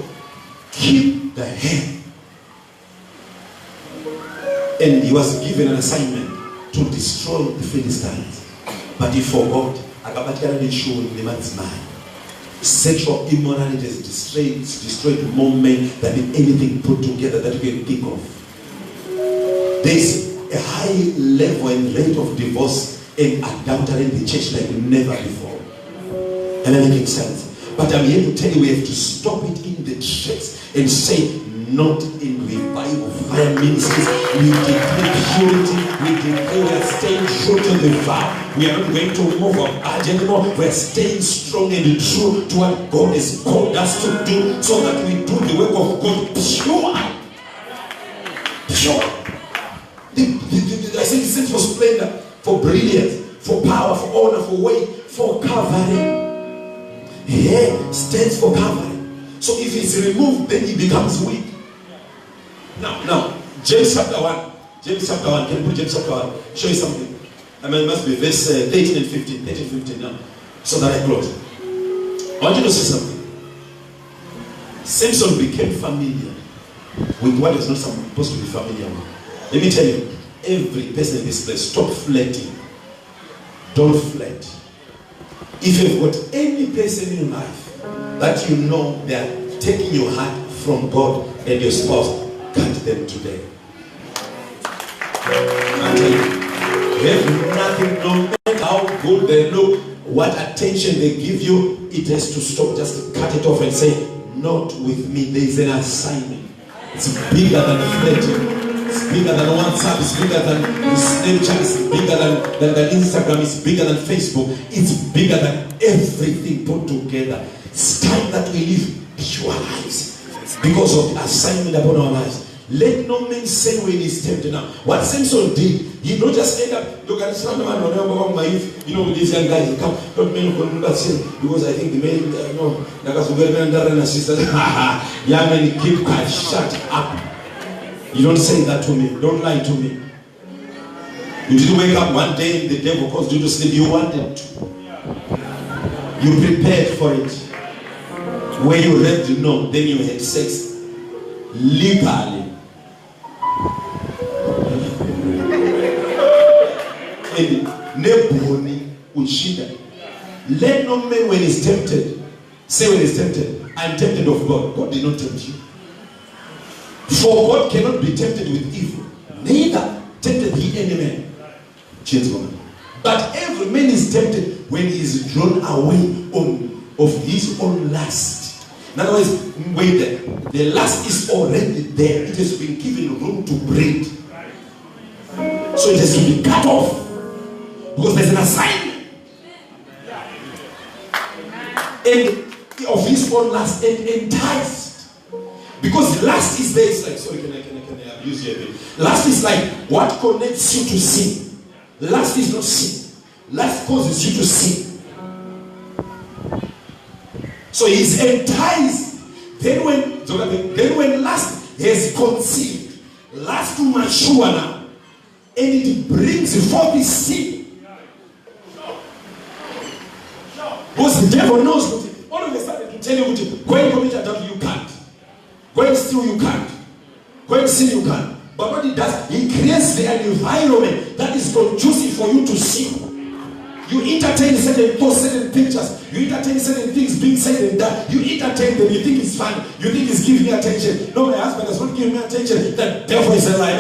keep the hair. And he was given an assignment to destroy the Philistines. But he forgot. Sexual immorality is destroyed more men than anything put together that you can think of. There's a high level and rate of divorce and adultery in the church like never before. Am I making sense? But I'm here to tell you, we have to stop it in the church and say, not in revival fire ministries. We declare purity. We declare we are staying true to the vow. We are not going to move our edge anymore. We are staying strong and true to what God has called us to do, so that we do the work of God pure. Pure. I said it stands for splendor, for brilliance, for power, for honor, for weight, for covering. Hair stands for covering. So if it's removed, then it becomes weak. Now, James chapter 1. James chapter 1. Can you put James chapter 1? Show you something. I mean, it must be verse 13 and 15. 13 and 15 now. So that I close. I want you to see something. Samson became familiar with what is not supposed to be familiar with. Let me tell you, every person in this place, stop flirting. Don't flirt. If you've got any person in your life that you know they are taking your heart from God and your spouse, cut them today. I tell you have nothing, no matter how good they look, what attention they give you, it has to stop. Just cut it off and say, not with me. There is an assignment. It's bigger than flirting. It's bigger than WhatsApp. It's bigger than Snapchat. It's bigger than Instagram. It's bigger than Facebook. It's bigger than everything put together. It's time that we live pure lives because of the assignment upon our lives. Let no man say when he's tempted. Now, what Samson did, he don't just end up, look at some man, you know, these young guys, they come, don't men because I think the men, no, young men, keep quiet, shut up. You don't say that to me, don't lie to me. You didn't wake up one day and the devil caused you to sleep, you wanted to. You prepared for it. When you read to know, then you had sex legally. Let no man when he's tempted say when he's tempted, I'm tempted of God. God did not tempt you. For God cannot be tempted with evil, neither tempted he any man. Change woman. But every man is tempted when he is drawn away of his own lust. In other words, wait there. The lust is already there. It has been given room to breed. So it has to be cut off. Because there's an assignment. and of his own lust, and enticed. Because lust is there. It's like, sorry, can I abuse you a bit? Lust is like what connects you to sin. Lust is not sin. Lust causes you to sin. So he's enticed. Then when lust has conceived, lust to mature now, and it brings forth his sin. Because the devil knows what it, all of a sudden to tell you what it, go and commit adultery, you can't. Go and steal, you can't. Go and sin, you can't. But what he does, he creates the environment that is conducive for you to sin. You entertain certain thoughts, certain pictures. You entertain certain things being said and done. You entertain them. You think it's fun. You think it's giving me attention. No, my husband has not given me attention. The devil is a lie.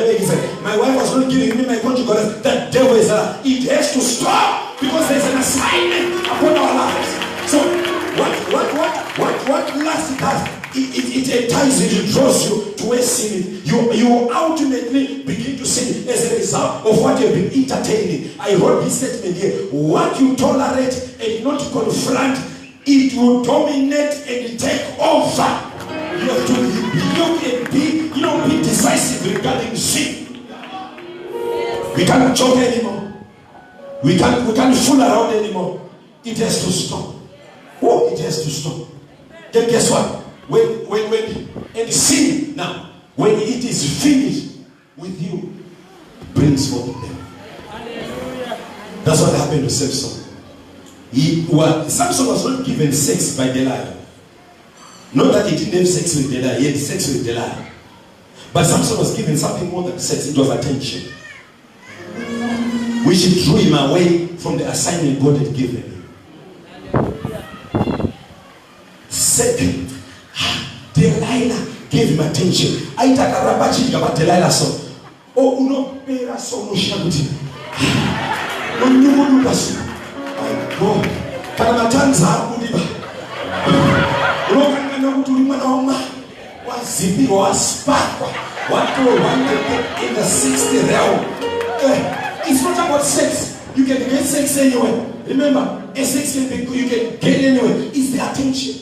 My wife was not giving me my conjugal. The devil is a lie. It has to stop because there's an assignment upon our lives. So what lust does? It entices you, it draws you to where sin is. You ultimately begin to sin as a result of what you have been entertaining. I wrote this statement here. What you tolerate and not confront, it will dominate and take over. You have to look and be decisive regarding sin. We can't joke anymore. We can't fool around anymore. It has to stop. Oh, it has to stop. Then guess what? When sin now, when it is finished with you, brings forth the devil. That's what happened to Samson. Samson was not given sex by Delilah. Not that he didn't have sex with Delilah, he had sex with Delilah. But Samson was given something more than sex, it was attention. Which drew him away from the assignment God had given him. Second, Delilah gave him attention. Aitaka rabachi about Delilah so. Oh, uno pera so mushabuti. No nyumu basu. My God. Kana matanza kudiba. Uno kana kutuli mwana oma. Wazibi waspakwa. Watu wante in the 60th realm. It's not about sex. You can get sex anywhere. Remember, a sex can be you can get anywhere. It's the attention.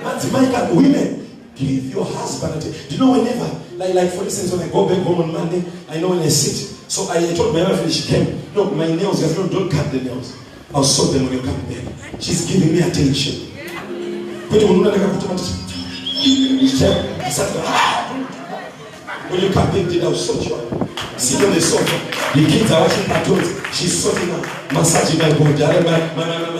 That's Michael. Women, give your husband attention. Do you know whenever, like for instance, when I go back home on Monday, I know when I sit. So I told my wife when she came, no, my nails, don't cut the nails. I'll sort them when you come back. She's giving me attention. When you come back, I'll sort you out. Sit on the sofa. The kids are watching cartoons. She's sorting out, massaging my body,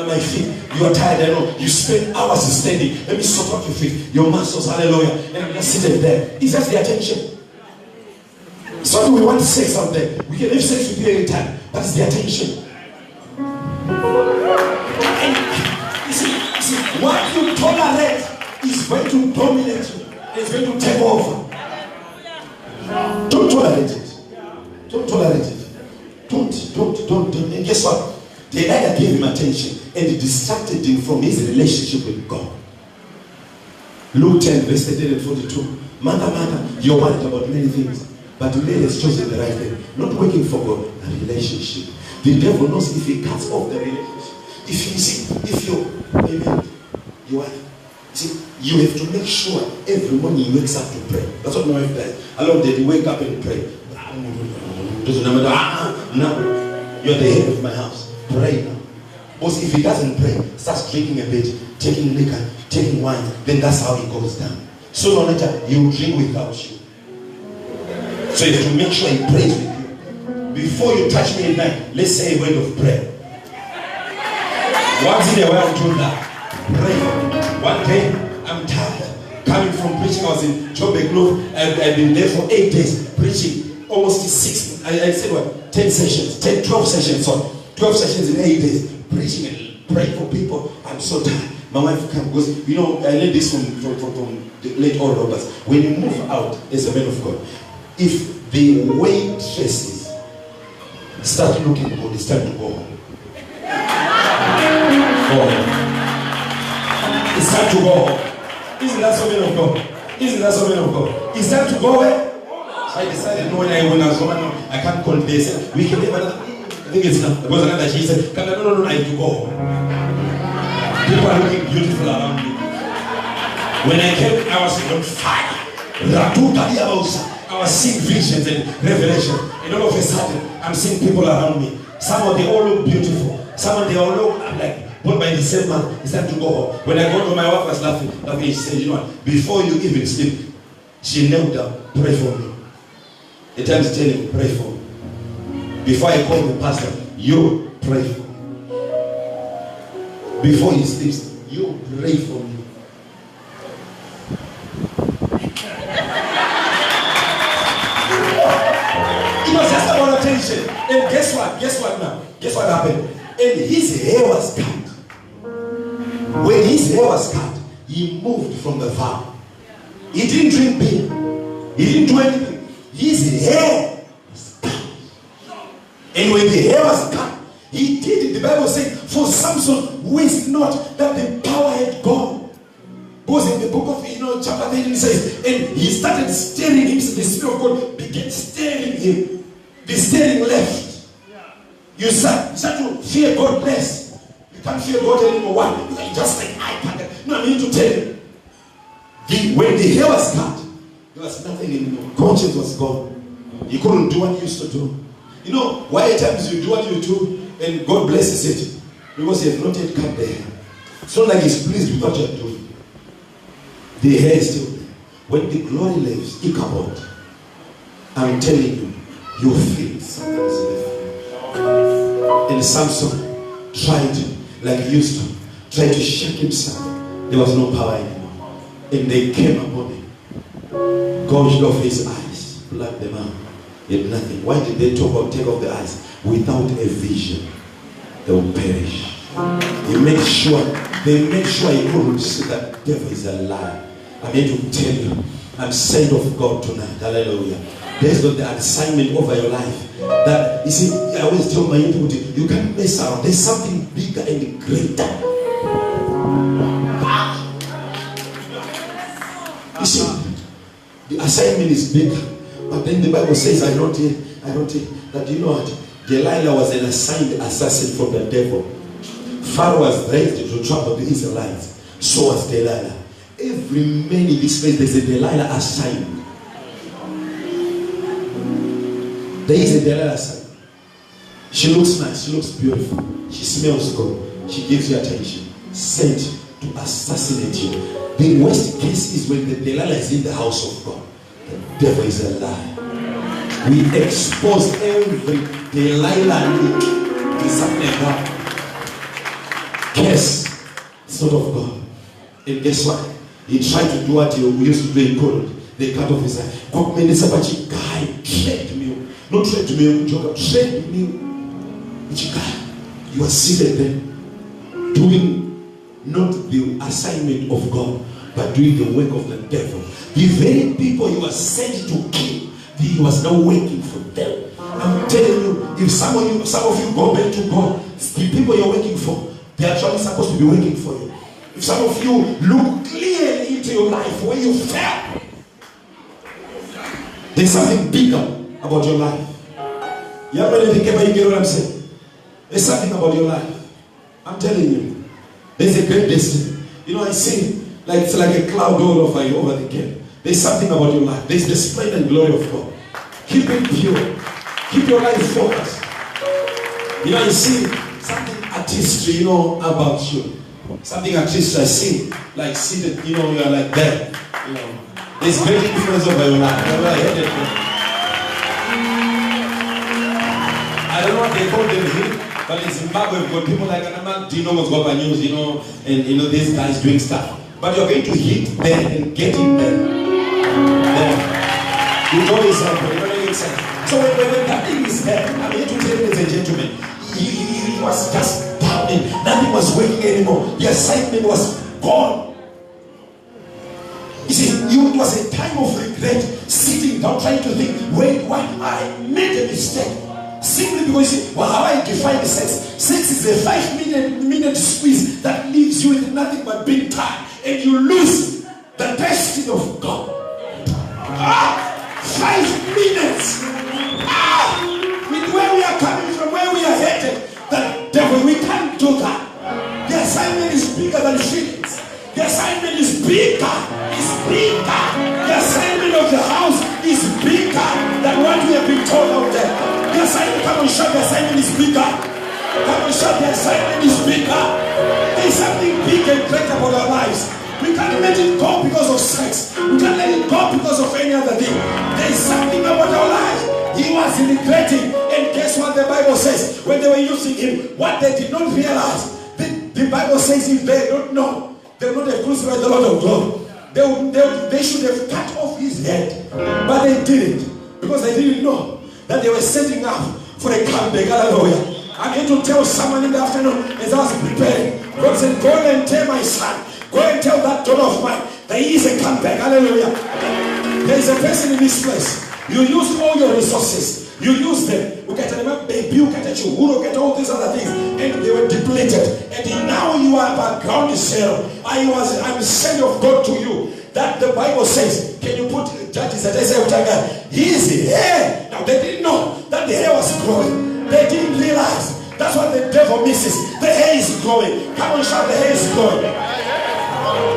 my feet. You are tired, I know. You spend hours standing. Let me sort out your feet, your muscles, hallelujah. And I'm just sitting there. It's just the attention. So we want sex out there. We can have sex with you anytime. But it's the attention. And you see, what you tolerate is going to dominate you. It's going to take over. Don't tolerate it. Don't tolerate it. Don't. And guess what? Delilah gave him attention and it distracted him from his relationship with God. Luke 10, verse 38 and 42. Mother, you're worried about many things, but today has chosen the right thing. Not working for God, a relationship. The devil knows if he cuts off the relationship. If you have to make sure every morning he wakes up to pray. That's what my wife does. I love that you wake up and pray. No, you're the head of my house. Pray now. Because if he doesn't pray, starts drinking a bit, taking liquor, taking wine, then that's how he goes down. Sooner or later, he will drink without you. So you have to make sure he prays with you. Before you touch me at night, let's say a word of prayer. Once in a while, do that. Pray. One day, I'm tired. Coming from preaching, I was in Joburg Grove. I've been there for 8 days preaching. Almost 6, I said what? 10 sessions, 12 sessions, sorry. 12 sessions in 8 days. Preaching and praying for people. I'm so tired. My wife comes, because, I learned this from the late old Roberts. When you move out as a man of God, if the waitresses start looking good, it's time to go home. It's time to go home. Isn't that so man of God? Isn't that so man of God? It's time to go where? I decided when I was home, I can't call this. We can live another. I think it's not. There was another. She said, no, I have to go home. People are looking beautiful around me. When I came, I was on fire. I was seeing visions and revelation. And all of a sudden, I'm seeing people around me. Some of them all look beautiful. Some of them all look, I'm like, born by the same man. It's time to go home. When I got to my wife was laughing. She said, you know what? Before you even sleep, she knelt down, pray for me. The time is telling me, pray for me. Before I call the pastor, you pray for me. Before he sleeps, you pray for me. It was just about attention. And guess what? Guess what now? Guess what happened? And his hair was cut. When his hair was cut, he moved from the farm. He didn't drink beer. He didn't do anything. His hair was cut. And when the hair was cut, he did it. The Bible says, for Samson wished not that the power had gone. Because in the book of chapter 13 it says, and he started staring himself. The Spirit of God began staring him. The staring left. You start to fear God less. You can't fear God anymore. Why? Because you just like, I can't. No, I need to tell you. When the hair was cut, there was nothing anymore. Conscience was gone. You couldn't do what you used to do. You know why at times you do what you do and God blesses it? Because you have not yet cut the hair. It's not like He's pleased with what you're doing. The hair is still there. When the glory leaves, Ichabod, I'm telling you, you feel something is left. And Samson tried, like he used to, tried to shake himself. There was no power anymore. And they came upon him, gouged off his eyes, plucked them out. He had nothing. Why did they talk about take off the eyes? Without a vision, they will perish. They made sure he couldn't see that the devil is a lie. I need to tell you, I'm sent of God tonight. Hallelujah. Based on the assignment over your life. That, you see, I always tell my people, you can't mess around. There's something bigger and greater. You see, the assignment is big. But then the Bible says, I don't that you know what? Delilah was an assigned assassin from the devil. Pharaoh was raised to trouble the Israelites. So was Delilah. Every man in this place, there's a Delilah assigned. There is a Delilah assigned. She looks nice, she looks beautiful, she smells good, she gives you attention, sent to assassinate you. The worst case is when the Delilah is in the house of God. The devil is a lie. We expose every Delilah to something like that. Curse, it's not of God. And guess what? He tried to do what he used to do, he couldn't. They cut off his eye. God made this about you, guy, trade me. Not trade me, trade me. You are seated there, doing not the assignment of God, but doing the work of the devil. The very people you are sent to kill, he was now working for them. I'm telling you, if some of you go back to God, the people you're working for, they're actually supposed to be working for you. If some of you look clearly into your life where you fell, there's something bigger about your life. You get what I'm saying? There's something about your life. I'm telling you, there's a great destiny. You know, I see like it's like a cloud all over you, over the camp. There's something about your life. There's the splendor and glory of God. Keep it pure. Keep your life focused. You know, I see something artistry, you know, about you. Something artistry I see, like seated, you know, you are like that. You know, there's great influence over your life. I don't know what they call them here, but in Zimbabwe we've got people like Anaman, do you know what's going on news, you know, and you know these guys doing stuff. But you're going to hit there and get in there. You know this, it doesn't make sense. So when that thing is there, I'm here to tell you, ladies and gentlemen, he was just down and nothing was working anymore. The assignment was gone. You see, it was a time of regret, sitting down trying to think, wait, why I made a mistake. Simply because, you see, well, how I define sex. Sex is a 5-minute squeeze that leaves you with nothing but being tired. And you lose the destiny of God. 5 minutes. With where we are coming from, where we are headed, the devil, we can't do that. The assignment is bigger The assignment is bigger. It's bigger. The assignment of the house is bigger than what we have been told out there. The assignment, come on, shout, the assignment is bigger. Come on, shout, the assignment is bigger. There is something big and great about our lives. We can't let it go because of sex. We can't let it go because of any other thing. There is something about our lives. He was regretting. And guess what the Bible says? When they were using him, what they did not realize, the Bible says if they don't know, they would not have crucified the Lord of glory. They should have cut off his head. But they didn't. Because they didn't know that they were setting up for a comeback. Hallelujah. I'm here to tell someone in the afternoon as I was preparing. God said, go and tell my son. Go and tell that daughter of mine that he is a comeback. Hallelujah. There is a person in this place. You used all your resources. You used them. You get a baby, you get a chuhuro, get all these other things. And they were depleted. And now you are background is zero. I'm sent of God to you. That the Bible says, can you put Judges at his hair? Now they didn't know that the hair was growing. They didn't realize. That's what the devil misses. The hair is growing. Come on, shout, the hair is growing.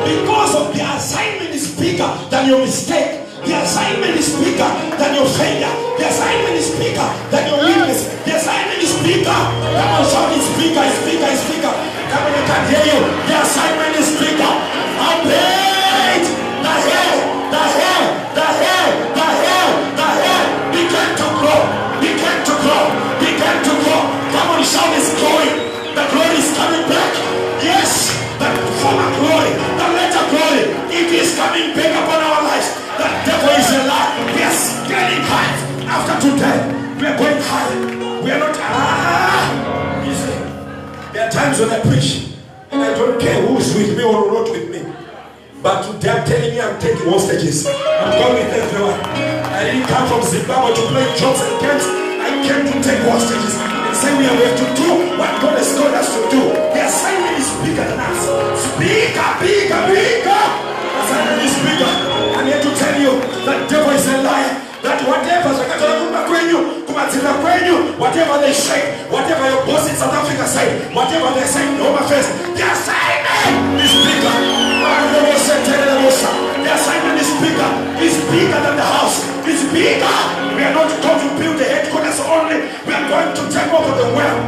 Because of the assignment is bigger than your mistake. The assignment is bigger than your failure. The assignment is bigger than your weakness. The assignment is bigger. Come on, shout, it's bigger, it's bigger, it's bigger. Come on, I can't hear you. The assignment is bigger. I paid the hair, the hair, the hair, the hair, the hair began to grow, began to grow, began to grow. Come on, shout, it's growing. The glory is coming back. Yes, the former glory, the later glory, it is coming back upon our lives. The devil is a lie. We are getting high. After today, we are going high. We are not. You see, there are times when I preach and I don't care who's with me or not with me. But today I'm telling you, I'm taking hostages. I'm going with everyone. I didn't come from Zimbabwe to play jokes and games. I came to take hostages and say we have to do what God has told us to do. The assignment is bigger than us. It's bigger, bigger, bigger. The assignment is bigger. I'm here to tell you that devil is a liar. That whatever they say, whatever your boss in South Africa say, whatever they say in Home Affairs, the assignment is bigger. The assignment is bigger. It's bigger than the house. It's bigger. We are not going to build the headquarters only. We are going to take over the world.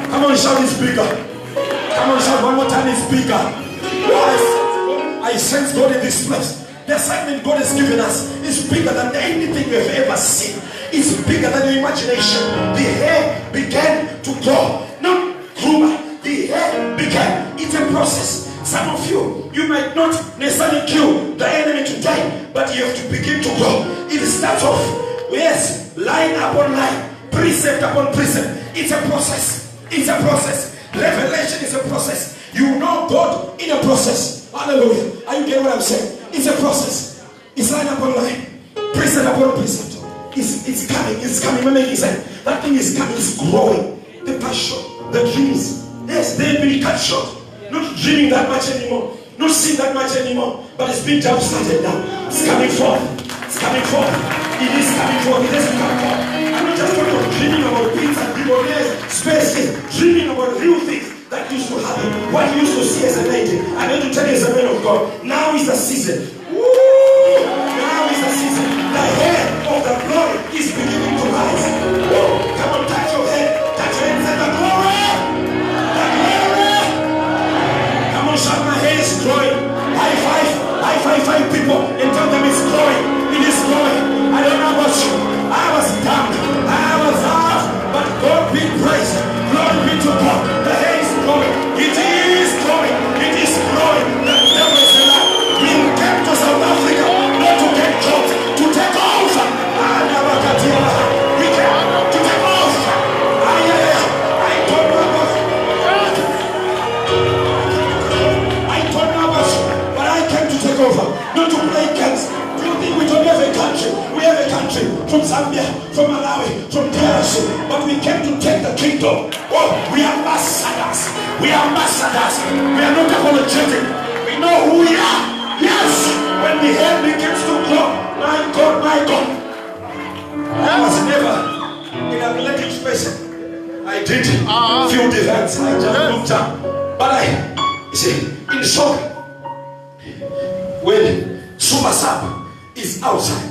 Come on, shout, it's bigger. Come on, shout one more time, it's bigger. I sense God in this place. The assignment God has given us is bigger than anything we've ever seen. It's bigger than your imagination. The hair began to grow, not grow. The hair began. It's a process. Some of you, you might not necessarily kill the enemy today, but you have to begin to grow. It starts off, yes, line upon line, precept upon precept. It's a process. It's a process. Revelation is a process. You know God in a process. Hallelujah. Are you getting what I'm saying? It's a process. It's line upon line, precept upon precept. It's coming. It's coming. That thing is coming. It's growing. The passion, the dreams. Yes, they've been cut short. Not dreaming that much anymore. Not seeing that much anymore. But it's been jump started now. It's coming forth. It's coming forth. It is coming forth. It is coming forth. I'm not just talking about dreaming about things and people, yes, spaces, dreaming about real things that used to happen. What you used to see as a lady. I'm going to tell you as a man of God. Now is the season. Woo! Now is the season. The hair of the glory is beginning to rise. Woo! Come on, touch your head. Touch your head and say the glory. The glory. Come on, shout, my hair is growing. High five people and tell them it's growing. It is growing. I don't know about you. I was down. I was off. But God be praised. Glory be to God. The hair is growing. It is growing. It is growing. The devil is alive. We came to South Africa not to get jobs, to take over. We came to take over. I don't know about you. I don't know about you. But I came to take over. Not to play games. You think we don't have a country? We have a country from Zambia, from Malawi, from DRC, but we came to take the kingdom. Oh, we are ambassadors. We are ambassadors. We are not apologetic. We know who we are. Yes, when the hair begins to grow, my God, I was never in an athletic space. did field events. I just looked up. But you see, in soccer, when Super Sub is outside,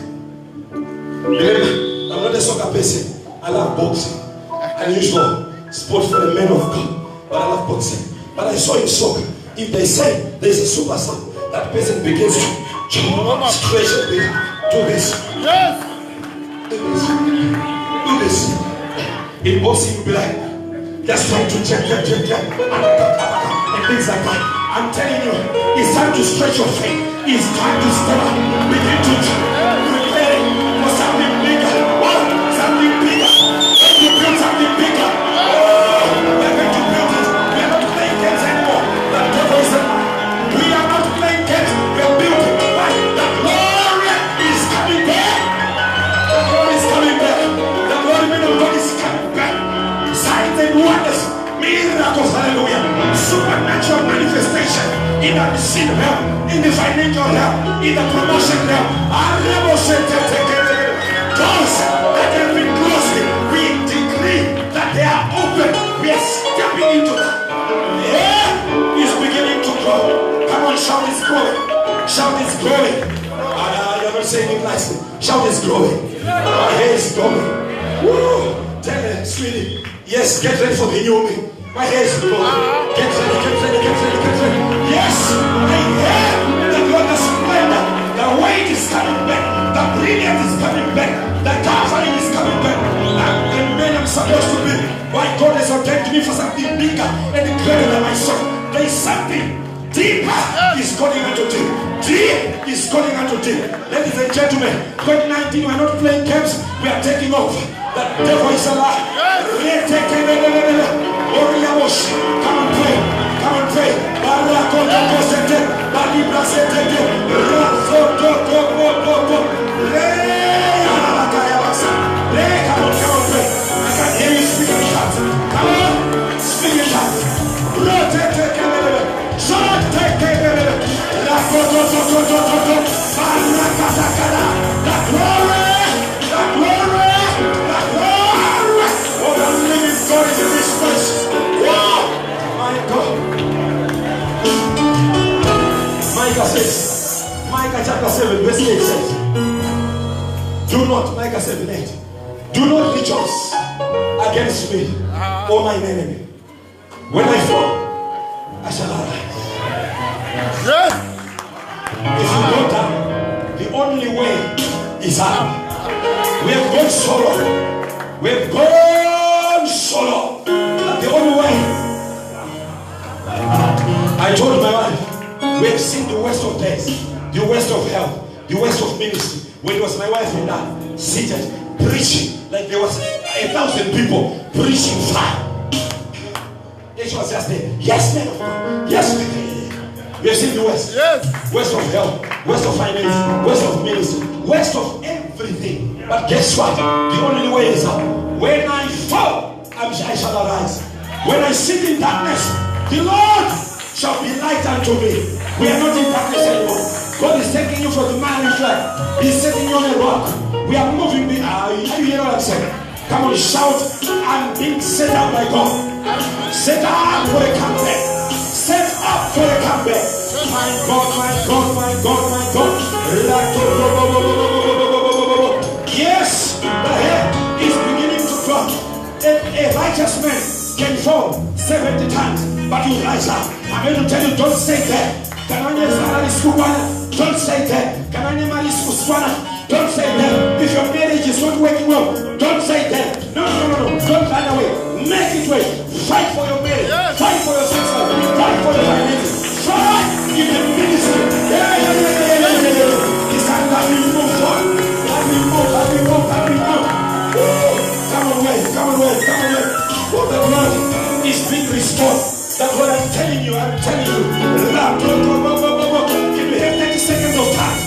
remember, I'm not a soccer person. I love boxing. Unusual sport for the men of God. But I love boxing. But I saw in soccer, if they say there's a Super Sub, that person begins to stretch a bit. Do this. Yes. Do this. Do this. In boxing, you'll be like, just trying to check, and things like that. I'm telling you, it's time to stretch your faith. It's time to step up. Begin to prepare for something bigger. What? Something bigger. To build something bigger. We're going to build it. We are not playing games anymore. The devil is we are not playing games. We are building. Right? The glory is coming back. The glory is coming back. The glory of God is coming back. Signs and wonders. Miracles, hallelujah. Supernatural manifestation in the sin realm, in the financial realm, in the promotion realm. Doors that have been closed, we decree that they are open. We are stepping into that. Yeah, it's beginning to grow. Come on, shout it's growing. Shout it's growing. You're not saying it nicely. Shout it's growing. My hair is growing. Woo! Tell her, sweetie. Yes, get ready for the new me. My hair is growing. Get ready, get ready, get ready, get ready. Yes, I hear the glorious splendor. The weight is coming back. The brilliance is coming back. The covering is coming back. I'm the man I'm supposed to be. Why God has ordained me for something bigger and greater than myself. There is something deeper is calling unto deep. Deep is calling unto deep. Ladies and gentlemen, 2019, we are not playing games. We are taking off. The devil is alive. Come and pray. Come and pray. Come on pray. I can hear you speaking in tongues. Come on, speak in tongues. God is in this place. Wow! My God. Micah says, Micah chapter 7, verse 8 says, do not, Micah 7, 8, do not rejoice against me, O mine enemy. When I fall, I shall arise. Yes. If you go down, the only way is up. We have gone solo. We have gone solo. But the only way. I told my wife, we have seen the worst of days, the worst of health, the worst of ministry. When it was my wife and I seated, preaching, like there was 1,000 people preaching fire. And she was just there. Yes, man of God. Yes, man. We have seen the worst. Yes. Worst of health, worst of finance, worst of ministry, worst of everything. But guess what? The only way is up. When I fall, I shall arise. When I sit in darkness, the Lord shall be light unto me. We are not in darkness anymore. God is taking you from the marriage life. He's setting you on a rock. We are moving. You hear what I'm saying? Come on, shout. I'm being set up by God. Set up for a comeback. Set up for a comeback. My God, my God, my God, my God. Yes, the hair is beginning to drop. A righteous man can fall 70 times, but you rise up. I'm going to tell you, don't stay there. Don't stay there. Don't stay there. If your marriage is not working well, don't stay there. No. Don't run away. Make it work. Fight for your marriage. Yes. Fight for your sex life. Fight for your finances. Fight in the ministry. Yeah. It's time that we move on. That we move. Come on, wait. Oh, the blood is being restored. That's what I'm telling you. Can you have 30 seconds of time?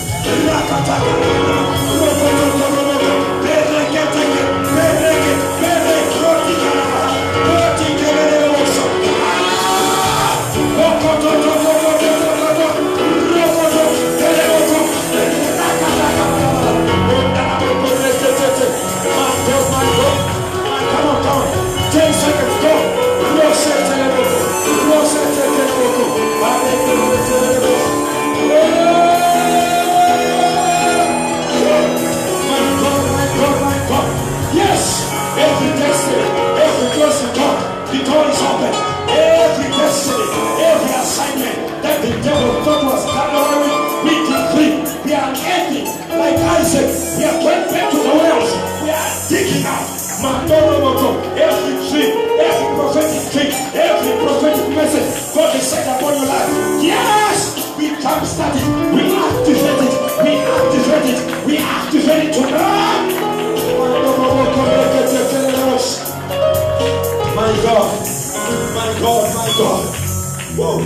Come on. 10 seconds. is open. Every destiny, every assignment that the devil thought was gathering, we decree. We are ending. Like Isaac, we are going back to the wells. We are digging out. Every tree, every prophetic tree, every prophetic message God has said upon your life. Yes, we jumpstart it. We activate it. We activate it. We activate it tonight. My God, my God, my God. Whoa.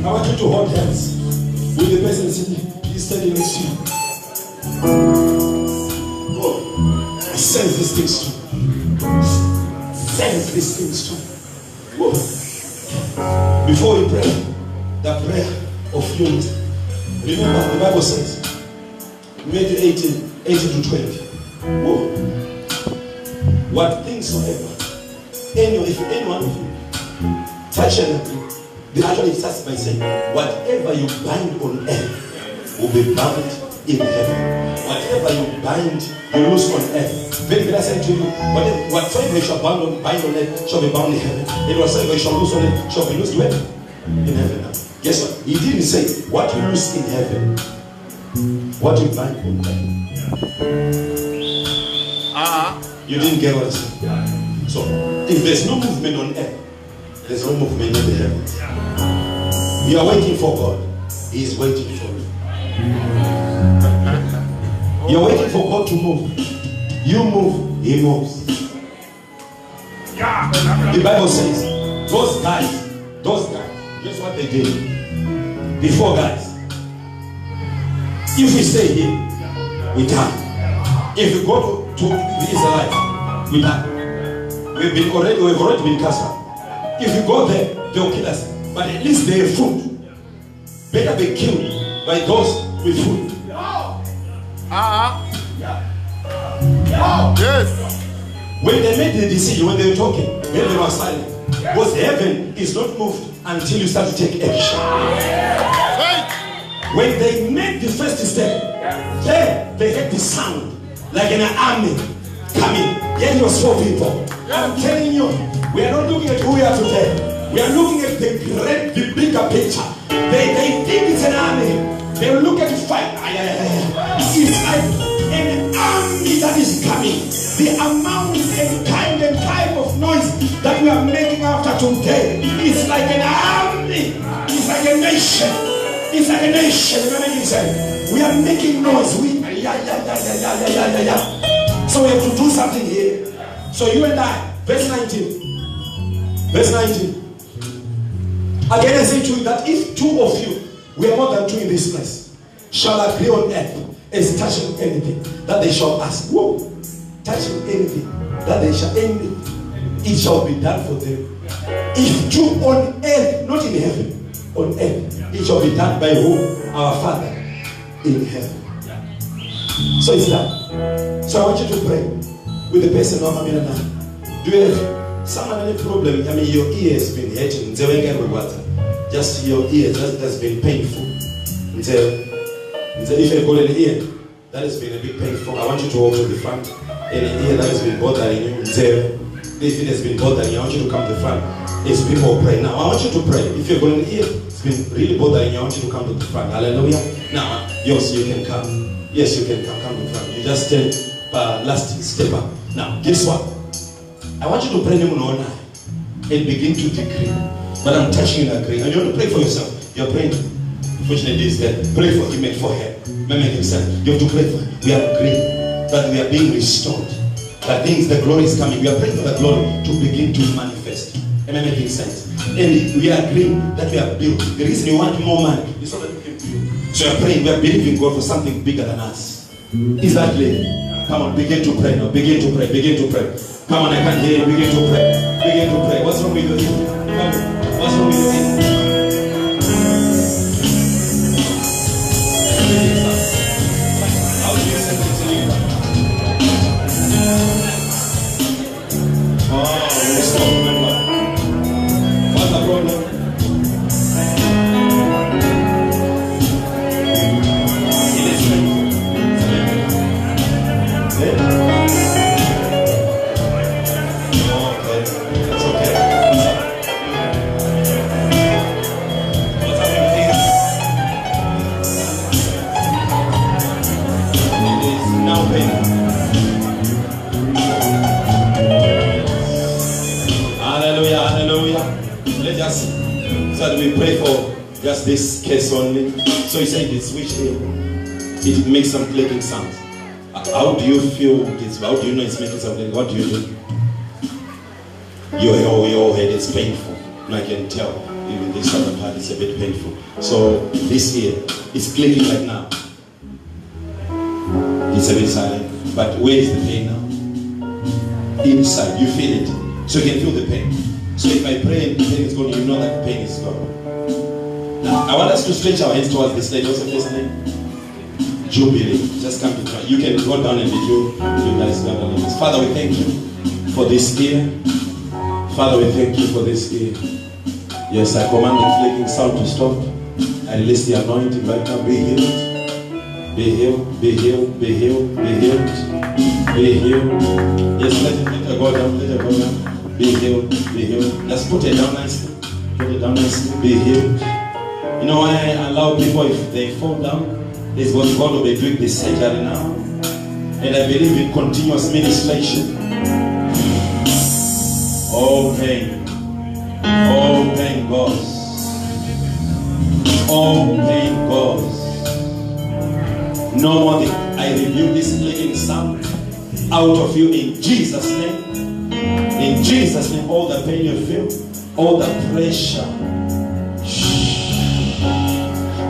I want you to hold hands with the person he's standing next to you. Whoa. Send these things to you. Send these things to you. Whoa. Before we pray, the prayer of unity. Remember, the Bible says, Matthew 18:20. Whoa. What things soever, if anyone of you touch anything, they actually starts by saying, whatever you bind on earth will be bound in heaven. Whatever you bind, you loose on earth. Very good, I said to you, whatsoever you shall bind on earth shall be bound in heaven. And whatsoever you shall loose on earth shall be loosed where? In heaven. Now, guess what? He didn't say what you loose in heaven, what you bind on earth. You didn't get what I said. So, if there's no movement on earth, there's no movement in the heavens. You are waiting for God. He is waiting for you. You are waiting for God to move. You move, He moves. The Bible says, those guys, guess what they did? The 4 guys. If we stay here, we die. If we go to the Israelites, we die. We've already been cast out. If you go there, they'll kill us. But at least they have food. Better be killed by those with food. Yes. When they made the decision, when they were talking, heaven was silent. Because heaven is not moved until you start to take action. When they made the first step, there they had the sound like an army coming. Yet it was 4 people. I'm telling you, we are not looking at who we are today. We are looking at the bigger picture. They think it's an army. They look at the fight. It's like an army that is coming. The amount and kind and type of noise that we are making after today is like an army. It's like a nation. It's like a nation. We are making noise. So we have to do something here. So you and I, verse 19. Verse 19. Again I say to you that if 2 of you, we are more than 2 in this place, shall agree on earth as touching anything that they shall ask. Whoa. Touching anything that they shall anything, it shall be done for them. If 2 on earth, not in heaven, on earth, it shall be done by who? Our Father in heaven. So it's done. So I want you to pray with the person of Amina. Do you have someone any problem? I mean, your ear has been hurting. Just your ear has been painful. If you've got an ear that has been a bit painful, I want you to walk to the front. Any ear that has been bothering you, if it has been bothering you, I want you to come to the front. As people pray. Now, I want you to pray. If you've got an ear, it's been really bothering you, I want you to come to the front. Hallelujah. Now, yes, you can come. Yes, you can come to the front. You just step up. Now, guess what? I want you to pray and begin to decree. But I'm touching and agreeing. And you want to pray for yourself. You're praying. Fortunately, is that pray for him and for her. Remember himself. You have to pray for him. We are agreeing that we are being restored. That things, the glory is coming. We are praying for the glory to begin to manifest. Am I making sense? And we are agreeing that we are built. The reason you want more money is so that we can build. So we are praying. We are believing God for something bigger than us. Is that clear? Come on, begin to pray now. Begin to pray. Begin to pray. Come on, I can hear you. Begin to pray. Begin to pray. What's wrong with you? What's wrong with you? How do you send it to you? Oh, stop. What's the problem? It is just so that we pray for just this case only. So he said it's which ear? It makes some clicking sounds. How do you feel? How do you know it's making some clicking? What do you do? Your head is painful. And I can tell. Even this other part is a bit painful. So this ear is clicking right now. It's a bit silent. But where is the pain now? Inside. You feel it. So you can feel the pain. So if I pray and the pain is gone, you know that the pain is gone. Now, I want us to stretch our hands towards this lady. What's the first name? Jubilee. Just come to try. You can go down and you guys go down on this. Father, we thank you for this ear. Father, we thank you for this ear. Yes, I command the clicking sound to stop. I release the anointing right now. Be healed. Be healed. Be healed. Be healed. Be healed. Be healed. Yes, let her go down. Let her go down. Be healed. Be healed. Let's put it down nicely. Put it down nicely. Be healed. You know why I allow people, if they fall down, is what God will be doing this surgery now. And I believe in continuous ministration. All pain. All pain goes. All pain goes. No more. I rebuke this clicking sound out of you in Jesus' name. In Jesus' name, all the pain you feel, all the pressure.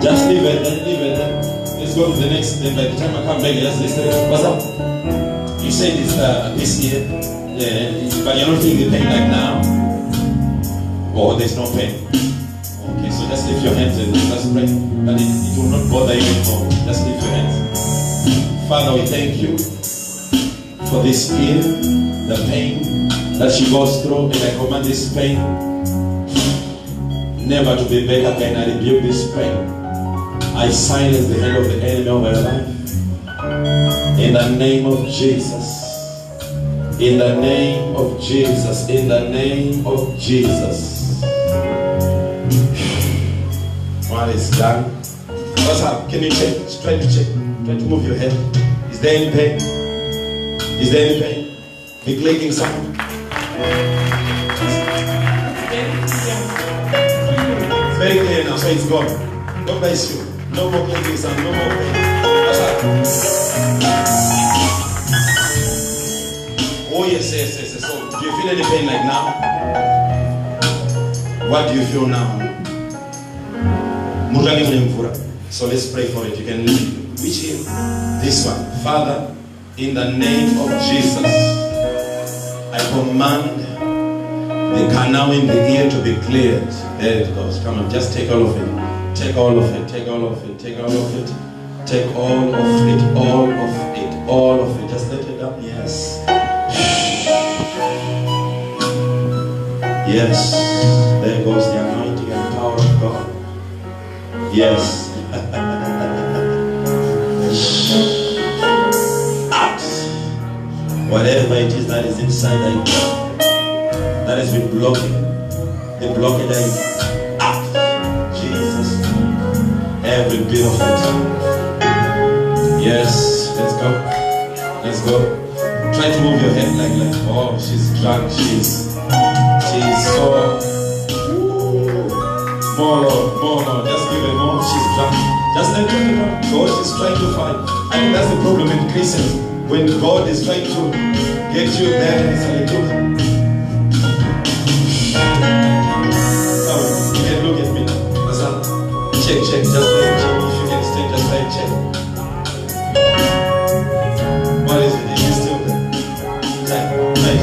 Just leave it then, leave it then. Let's go to the next thing. By the time I come back, just listen. What's up? You said it's this year, but you're not feeling the pain like now. Oh, there's no pain. Okay, so just lift your hands and just pray. But it will not bother you anymore. Just lift your hands. Father, we thank you for this ear, the pain that she goes through, and I command this pain never to be back again. I rebuke this pain. I silence the hand of the enemy over your life. In the name of Jesus. In the name of Jesus. In the name of Jesus. One is done. What's up? Can you check? Try to check. Try to move your head. Is there any pain? Is there any pain? The clicking sound? It's very clear now, so it's gone. God bless you. No more clicking sound, no more pain. What's up? Oh yes. So, do you feel any pain like now? What do you feel now? So let's pray for it. You can leave. Which ear? This one. Father, in the name of Jesus, I command the canal in the ear to be cleared. There it goes. Come on, just take all of it. Take all of it. Take all of it. Take all of it. Take all of it. All of it. All of it. Just let it down. Yes. Yes. There goes the anointing and power of God. Yes. Out. Whatever it is that is inside that has been blocking, the blockage out. Jesus. Every bit of it. Yes. Let's go. Let's go. Try to move your head like oh, she's drunk. She's so more Lord. Just give her more. She's drunk. Just let her know. God is trying to fight. I think that's the problem in Christians. When God is trying to get you there, it's like, look. You can look at me now. What's up? Check. Just like check. If you can stay, just like check. What is it? Is it still there? Right.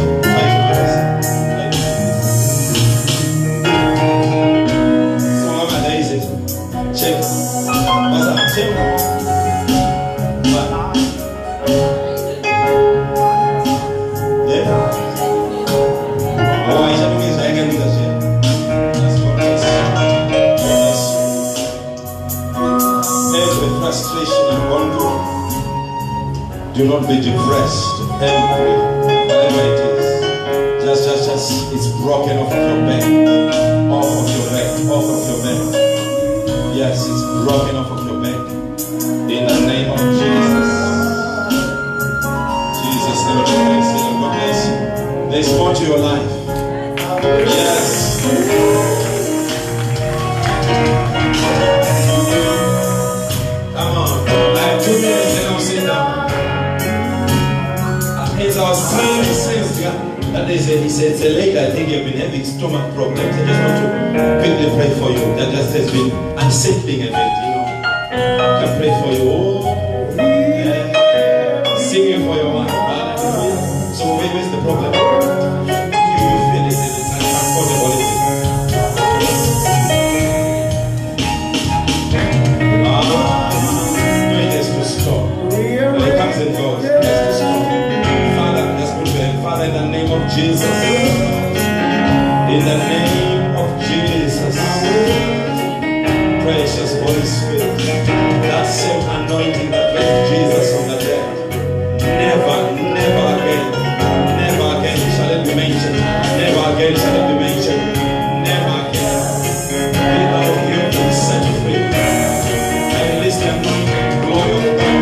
Check. What's up? Check. What? Yeah. Oh, I should be saying it. That's what I say. Every frustration you've gone through, do not be depressed. Every, whatever it is, just, it's broken off of your back. Off of your back. Off of your back. Yes, it's broken off of your back. In the name of Jesus. Jesus, name, God bless you. There's more to your life. Yes. he said, it's a lady, I think you've been having stomach problems. I just want to quickly pray for you. That just has been unsettling a bit, you know. I can pray for you. Oh, yeah. Singing for your wife. Hallelujah. So where's the problem? You feel it, it's uncomfortable, is it? No, it has to stop. When it comes and goes, it has to stop. Father, let's put it. Father, in the name of Jesus. In the name of Jesus. Precious Holy Spirit. That same anointing that raised Jesus from the dead. Never, never again. Never again shall it be mentioned. Never again shall it be mentioned. Never again. Without him to be set free. I release the anointing glory of God.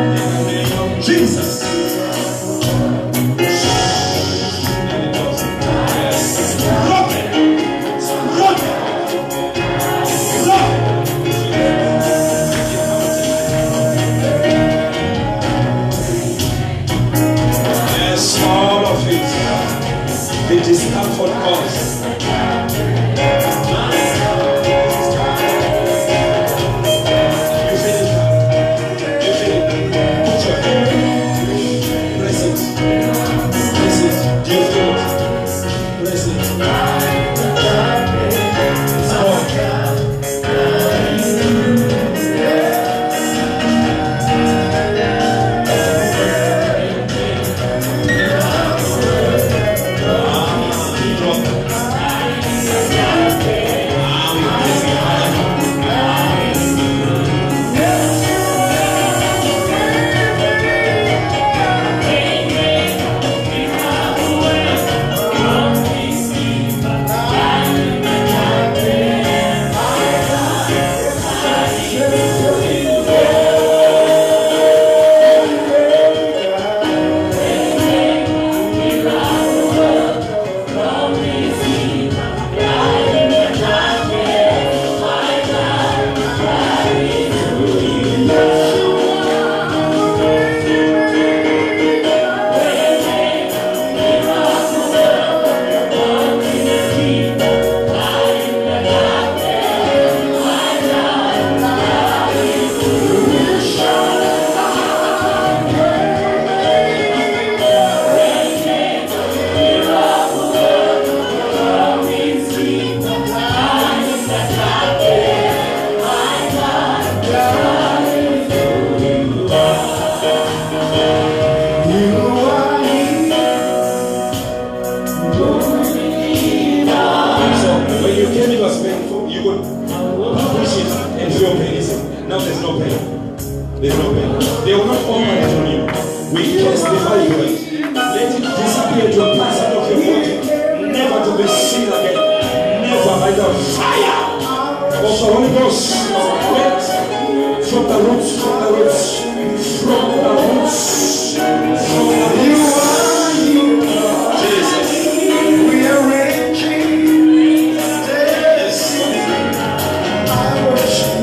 In the name of Jesus. The discomfort cause. You feel it now. You feel it now. Put your hand. Press it. Press it. Do you feel it? Press it. It's on. Now there's no pain. There's no pain. They will not operate on you. We cast the evaluate. Let it disappear to pass out of your body. Never to be seen again. Never by the fire of the Holy Ghost. From the roots, from the roots, from the roots, from the roots. Jesus. We are reaching. Yes. I worship.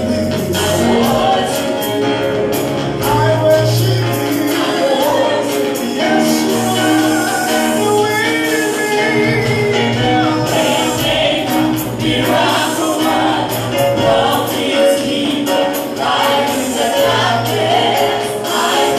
I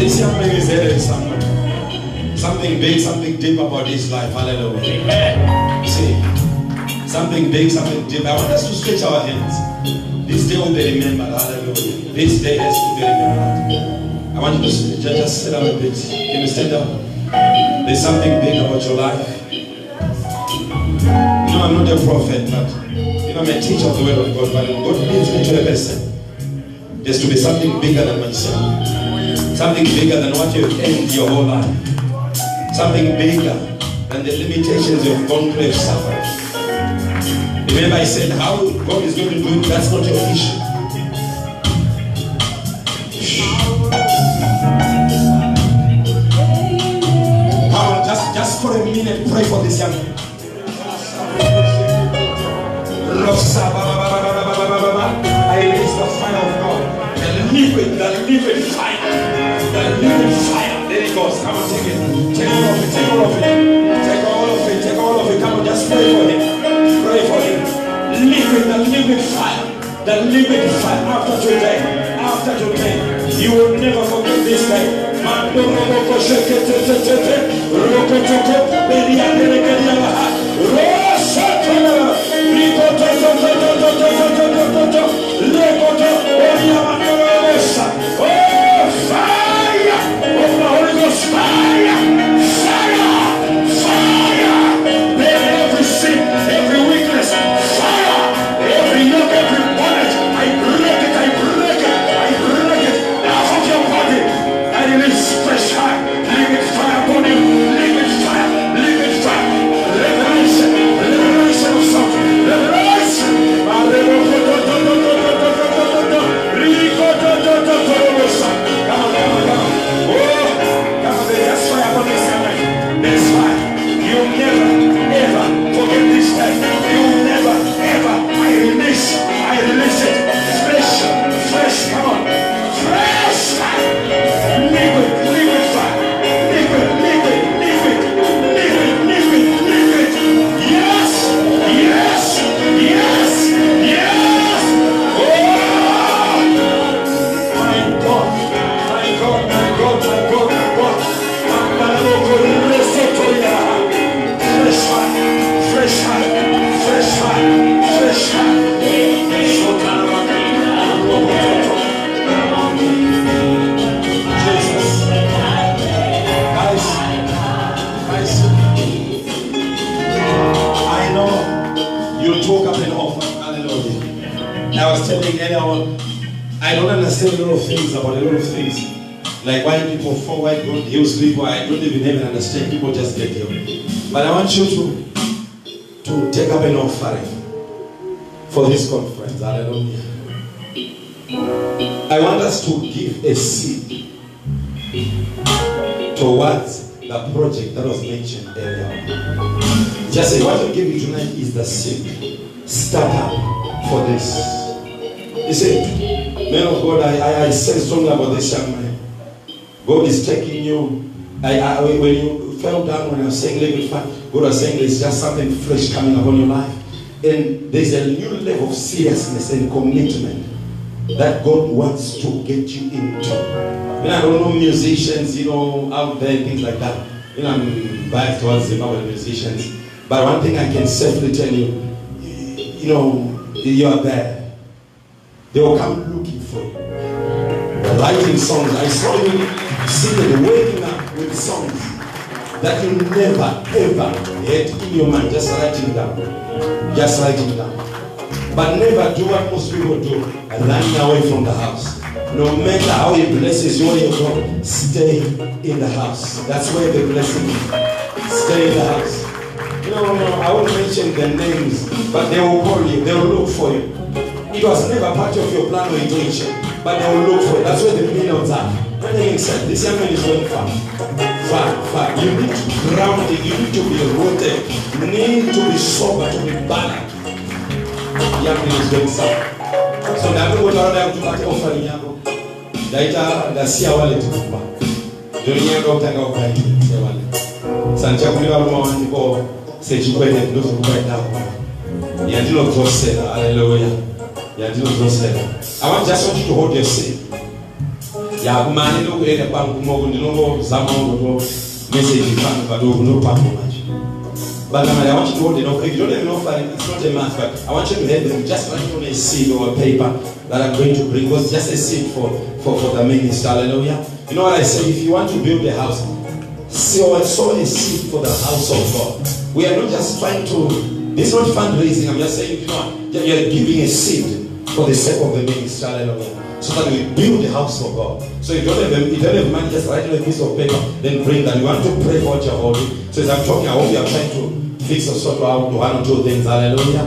This young man is there is something big, something deep about his life. Hallelujah. Amen. See, something big, something deep. I want us to stretch our hands. This day will be remembered. Hallelujah. This day has to be remembered. I want you to just sit down a bit. Can you stand up? There's something big about your life. You know, I'm not a prophet, but you know, I'm a teacher of the word of God. But God leads me to a person. There's to be something bigger than myself. Something bigger than what you've aimed your whole life. Something bigger than the limitations you've gone through suffering. Remember I said how God is going to do it, that's not your issue. Come on, just for a minute, pray for this young man. I release the fire of God. The living fire. The living fire. There it goes. Come on, take it. Take all of it. Take all of it. Take all of it. Take all of it. Come on, just pray for him. Pray for him. The living fire. The living fire. After today, you will never forget this day. I don't understand a lot of things about a lot of things. Like why people fall, why God heals people. I don't even understand. People just get healed. But I want you to take up an offering for this conference. Hallelujah. I want us to give a seed towards the project that was mentioned earlier. Just say, what I'll give you tonight is the seed. Start up for this. You see, man of God, I said strongly about this young man. God is taking you. When you fell down when I was saying level 5, God was saying there's just something fresh coming upon your life. And there's a new level of seriousness and commitment that God wants to get you into. I don't know musicians, out there and things like that. I'm biased towards Zimbabwean musicians. But one thing I can safely tell you, you are there. They will come looking for you. Writing songs. I saw you singing, waking up with songs that you never, ever had in your mind. Just writing down. Just writing down. But never do what most people do, running away from the house. No matter how He blesses you, where you go, stay in the house. That's where the blessing is. Stay in the house. I won't mention the names, but they will call you, they will look for you. It was never part of your plan or intention, but they will look for it. That's where the millions are. When they accept, this young man is going far. Far. You need to ground it, you need to be rooted, you need to be sober, to be balanced. Young man is going far. So now we will have to take offering yako. Daita dasia wale tukupa. Dunia dokta ngaukai sia wale. Sancha kuliwa mwa ndiko sechikwete ndozo kubaita kwa. Yandilo tosela. Hallelujah. I just want you to hold your seat. Ya kumani no ene pangu mogo ndinongo zamongo to message pangu padogo no pangu much. But I want you to hold it up. If you don't even know it's not a math, but I want you to have them just write on a seed or a paper that I'm going to bring. It was just a seed for the minister. Hallelujah. You know what I say? If you want to build a house, sow a seed for the house of God. We are not just trying to, this is not fundraising. I'm just saying, you know, you're giving a seed for the sake of the minister. Hallelujah. So that we build the house for God. So if you don't have money, just write on a piece of paper, then bring that. You want to pray for what you're holding. So as I'm talking, I hope you are trying to fix or sort out one or two things. Hallelujah.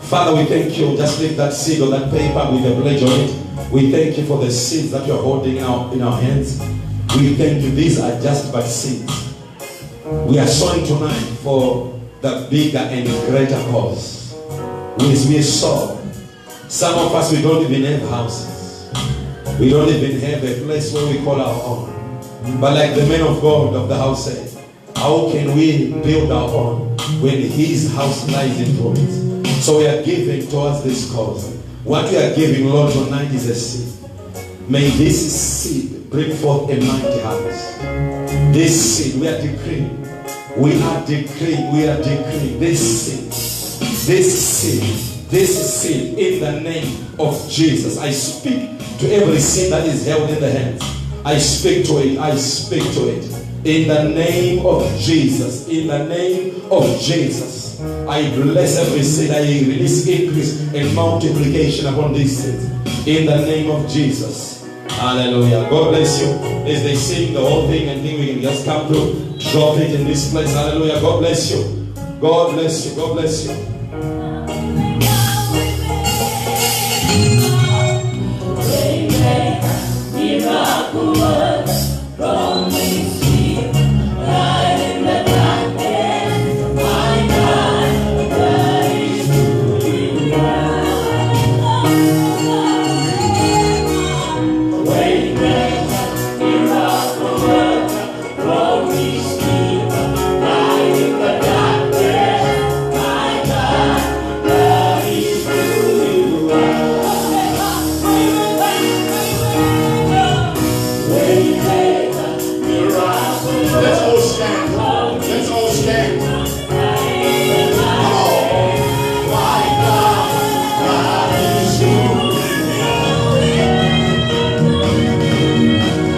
Father, we thank you. Just leave that seed or that paper with a pledge on it. We thank you for the seeds that you're holding in our hands. We thank you. These are just but seeds. We are sowing tonight for the bigger and greater cause. We sow. Some of us, we don't even have houses. We don't even have a place where we call our own. But like the men of God of the house said, how can we build our own when his house lies in ruins? So we are giving towards this cause. What we are giving, Lord, tonight is a seed. May this seed bring forth a mighty harvest. This seed, we are decreeing this seed in the name of Jesus. I speak to every seed that is held in the hands. I speak to it. I speak to it. In the name of Jesus. In the name of Jesus. I bless every seed. I release increase and multiplication upon these seeds. In the name of Jesus. Hallelujah. God bless you. As they sing the whole thing and think we can just come through, drop it in this place. Hallelujah. God bless you. God bless you. God bless you. Miracle works from this deep, light in the darkness. My God, that is who you are. Waymaker, miracle works from this deep, light in the darkness. My God, that is who you are. Let's all stand. Let's all stand. Come on. My God, God is you.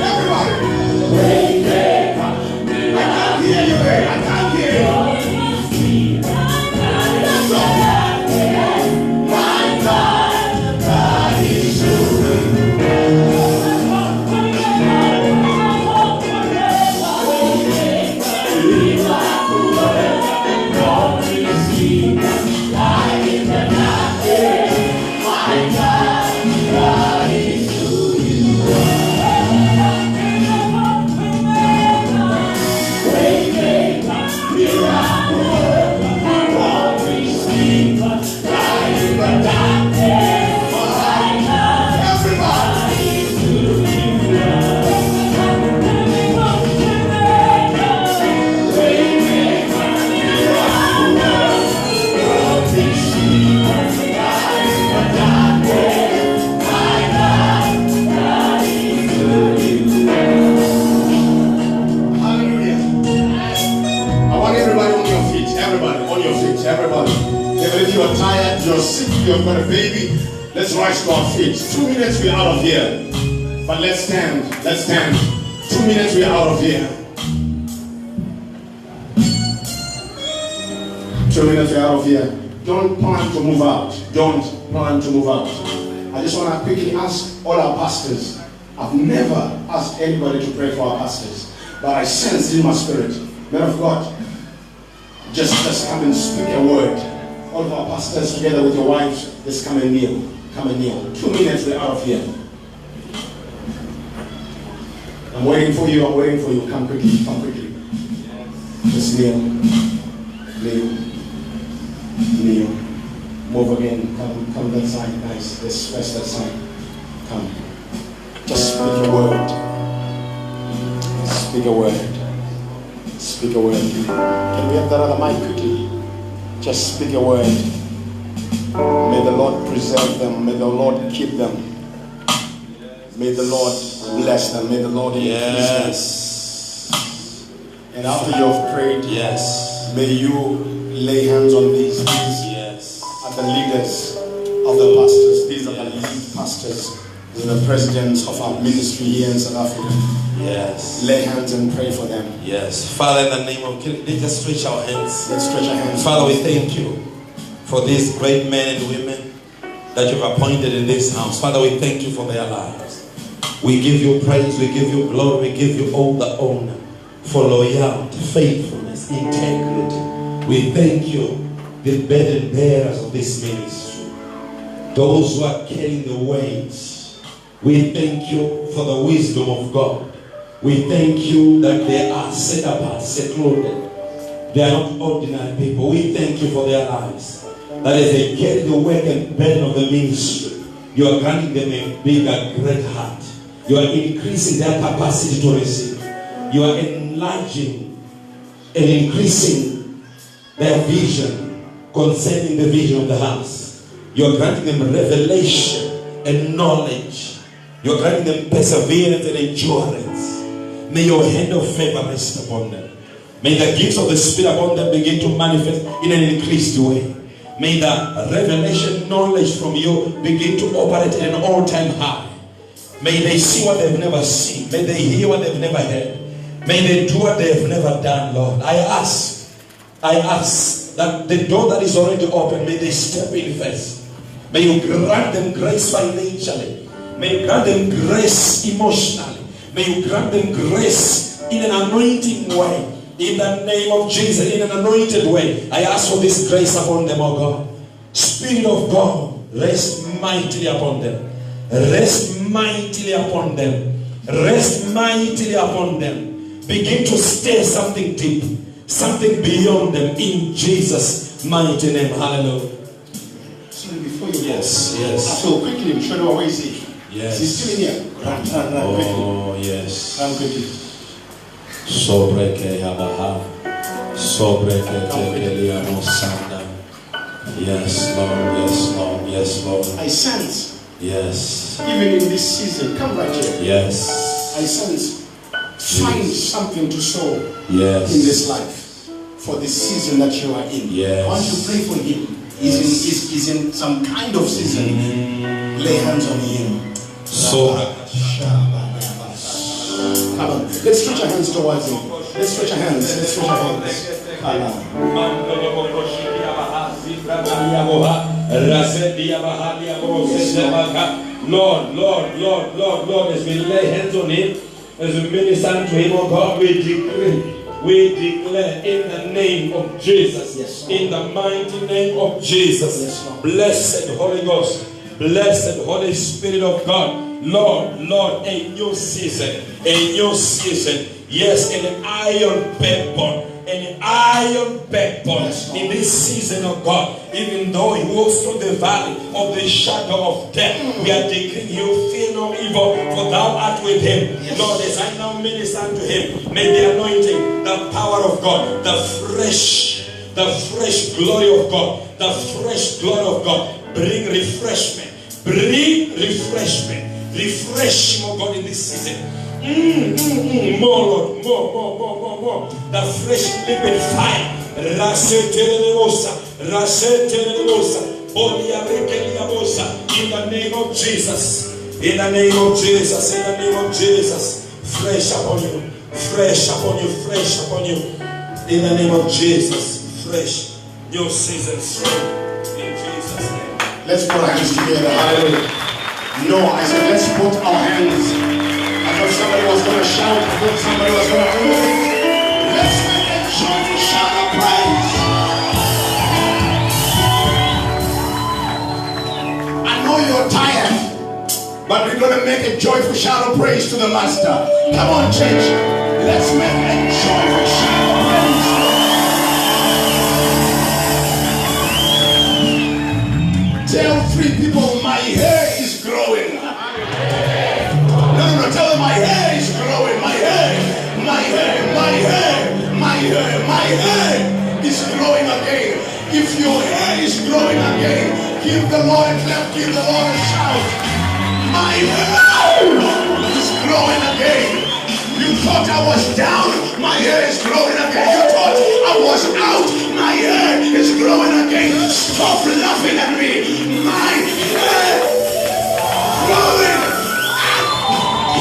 Everybody. I can't hear you. I can't hear you. My God, God is you. You've got a baby, let's rise to our feet. 2 minutes, we're out of here. But let's stand, let's stand. 2 minutes, we're out of here. 2 minutes, we're out of here. Don't plan to move out. Don't plan to move out. I just want to quickly ask all our pastors. I've never asked anybody to pray for our pastors, but I sense in my spirit, men of God, just come and speak a word. All of our pastors together with your wives, just come and kneel. Come and kneel. 2 minutes, we're out of here. I'm waiting for you, I'm waiting for you. Come quickly, come quickly. Just kneel. Kneel. Kneel. Move again. Come that side, guys. Just rest that side. Come. Just speak a word. Speak a word. Speak a word. Can we have that other mic quickly? Just speak a word. May the Lord preserve them. May the Lord keep them. May the Lord bless them. May the Lord increase them. Yes. And after you have prayed, Yes. may you lay hands on these. These Yes. are the leaders of the pastors. These are the lead pastors. These are the presidents of our ministry here in South Africa. Yes. Lay hands and pray for them. Yes. Father, in the name of, let's just stretch our hands. Let's stretch our hands. Father, we thank you for these great men and women that you've appointed in this house. Father, we thank you for their lives. We give you praise, we give you glory, we give you all the honor for loyalty, faithfulness, integrity. We thank you, the burden bearers of this ministry, those who are carrying the weight. We thank you for the wisdom of God. We thank you that they are set apart, secluded. They are not ordinary people. We thank you for their lives. That as they carry the work and burden of the ministry, you are granting them a bigger, great heart. You are increasing their capacity to receive. You are enlarging and increasing their vision concerning the vision of the house. You are granting them revelation and knowledge. You are granting them perseverance and endurance. May your hand of favor rest upon them. May the gifts of the Spirit upon them begin to manifest in an increased way. May the revelation knowledge from you begin to operate at an all-time high. May they see what they've never seen. May they hear what they've never heard. May they do what they've never done, Lord. I ask that the door that is already open, may they step in first. May you grant them grace financially. May you grant them grace emotionally. May you grant them grace in an anointing way. In the name of Jesus, in an anointed way. I ask for this grace upon them, oh God. Spirit of God, rest mightily upon them. Rest mightily upon them. Rest mightily upon them. Begin to stir something deep, something beyond them, in Jesus' mighty name. Hallelujah. So before you Yes, go, yes. so quickly, show them where is he? Yes. He's still in here. Run quickly. Oh, yes. Run quickly. Sobreke yabaha. Sobreke tekelia mosanda. Yes, Lord. Yes, Lord. Yes, Lord. I sense, Yes. even in this season, come right here. Yes. I sense, find something to sow Yes. in this life for the season that you are in. Yes. I want you to pray for him. He's in some kind of season. Lay hands on him. So Come on. Let's stretch our hands towards him. Let's stretch our hands. Let's stretch our hands. Lord, as we lay hands on him, as we minister to him, oh God, we declare in the name of Jesus, Yes, Lord. in the mighty name of Jesus, Yes, Lord. blessed Holy Ghost, blessed Holy Spirit of God, Lord, a new season, yes, an iron backbone, in this season of God. Even though he walks through the valley of the shadow of death, we are declaring you fear no evil, for thou art with him. Lord, as I now minister to him, may the anointing, the power of God, the fresh glory of God, bring refreshment. Refresh him, oh God, in this season. More, Lord, more. The fresh liquid fire. In the name of Jesus. In the name of Jesus. Fresh upon you. In the name of Jesus. Fresh. New season. In Jesus' name. Let's put our hands together. Hallelujah. No, I said let's put our hands. I thought somebody was going to shout. I thought somebody was going to. Let's make a joyful shout of praise. I know you're tired, but we're going to make a joyful shout of praise to the Master. Come on, church. Let's make a joyful shout of praise. Tell 3 people, my hair is growing. No, tell them my hair is growing. My hair is growing again. If your hair is growing again, give the Lord a clap, give the Lord a shout. My hair is growing again. You thought I was down, my hair is growing again. You thought I was out, my hair is growing again. Stop laughing at me. My hair growing.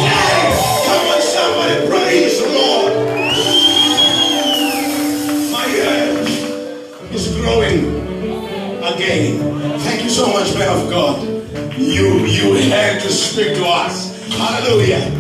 Hey, come on, somebody, praise the Lord. My hair is growing again. Thank you so much, man of God. You had to speak to us. Hallelujah.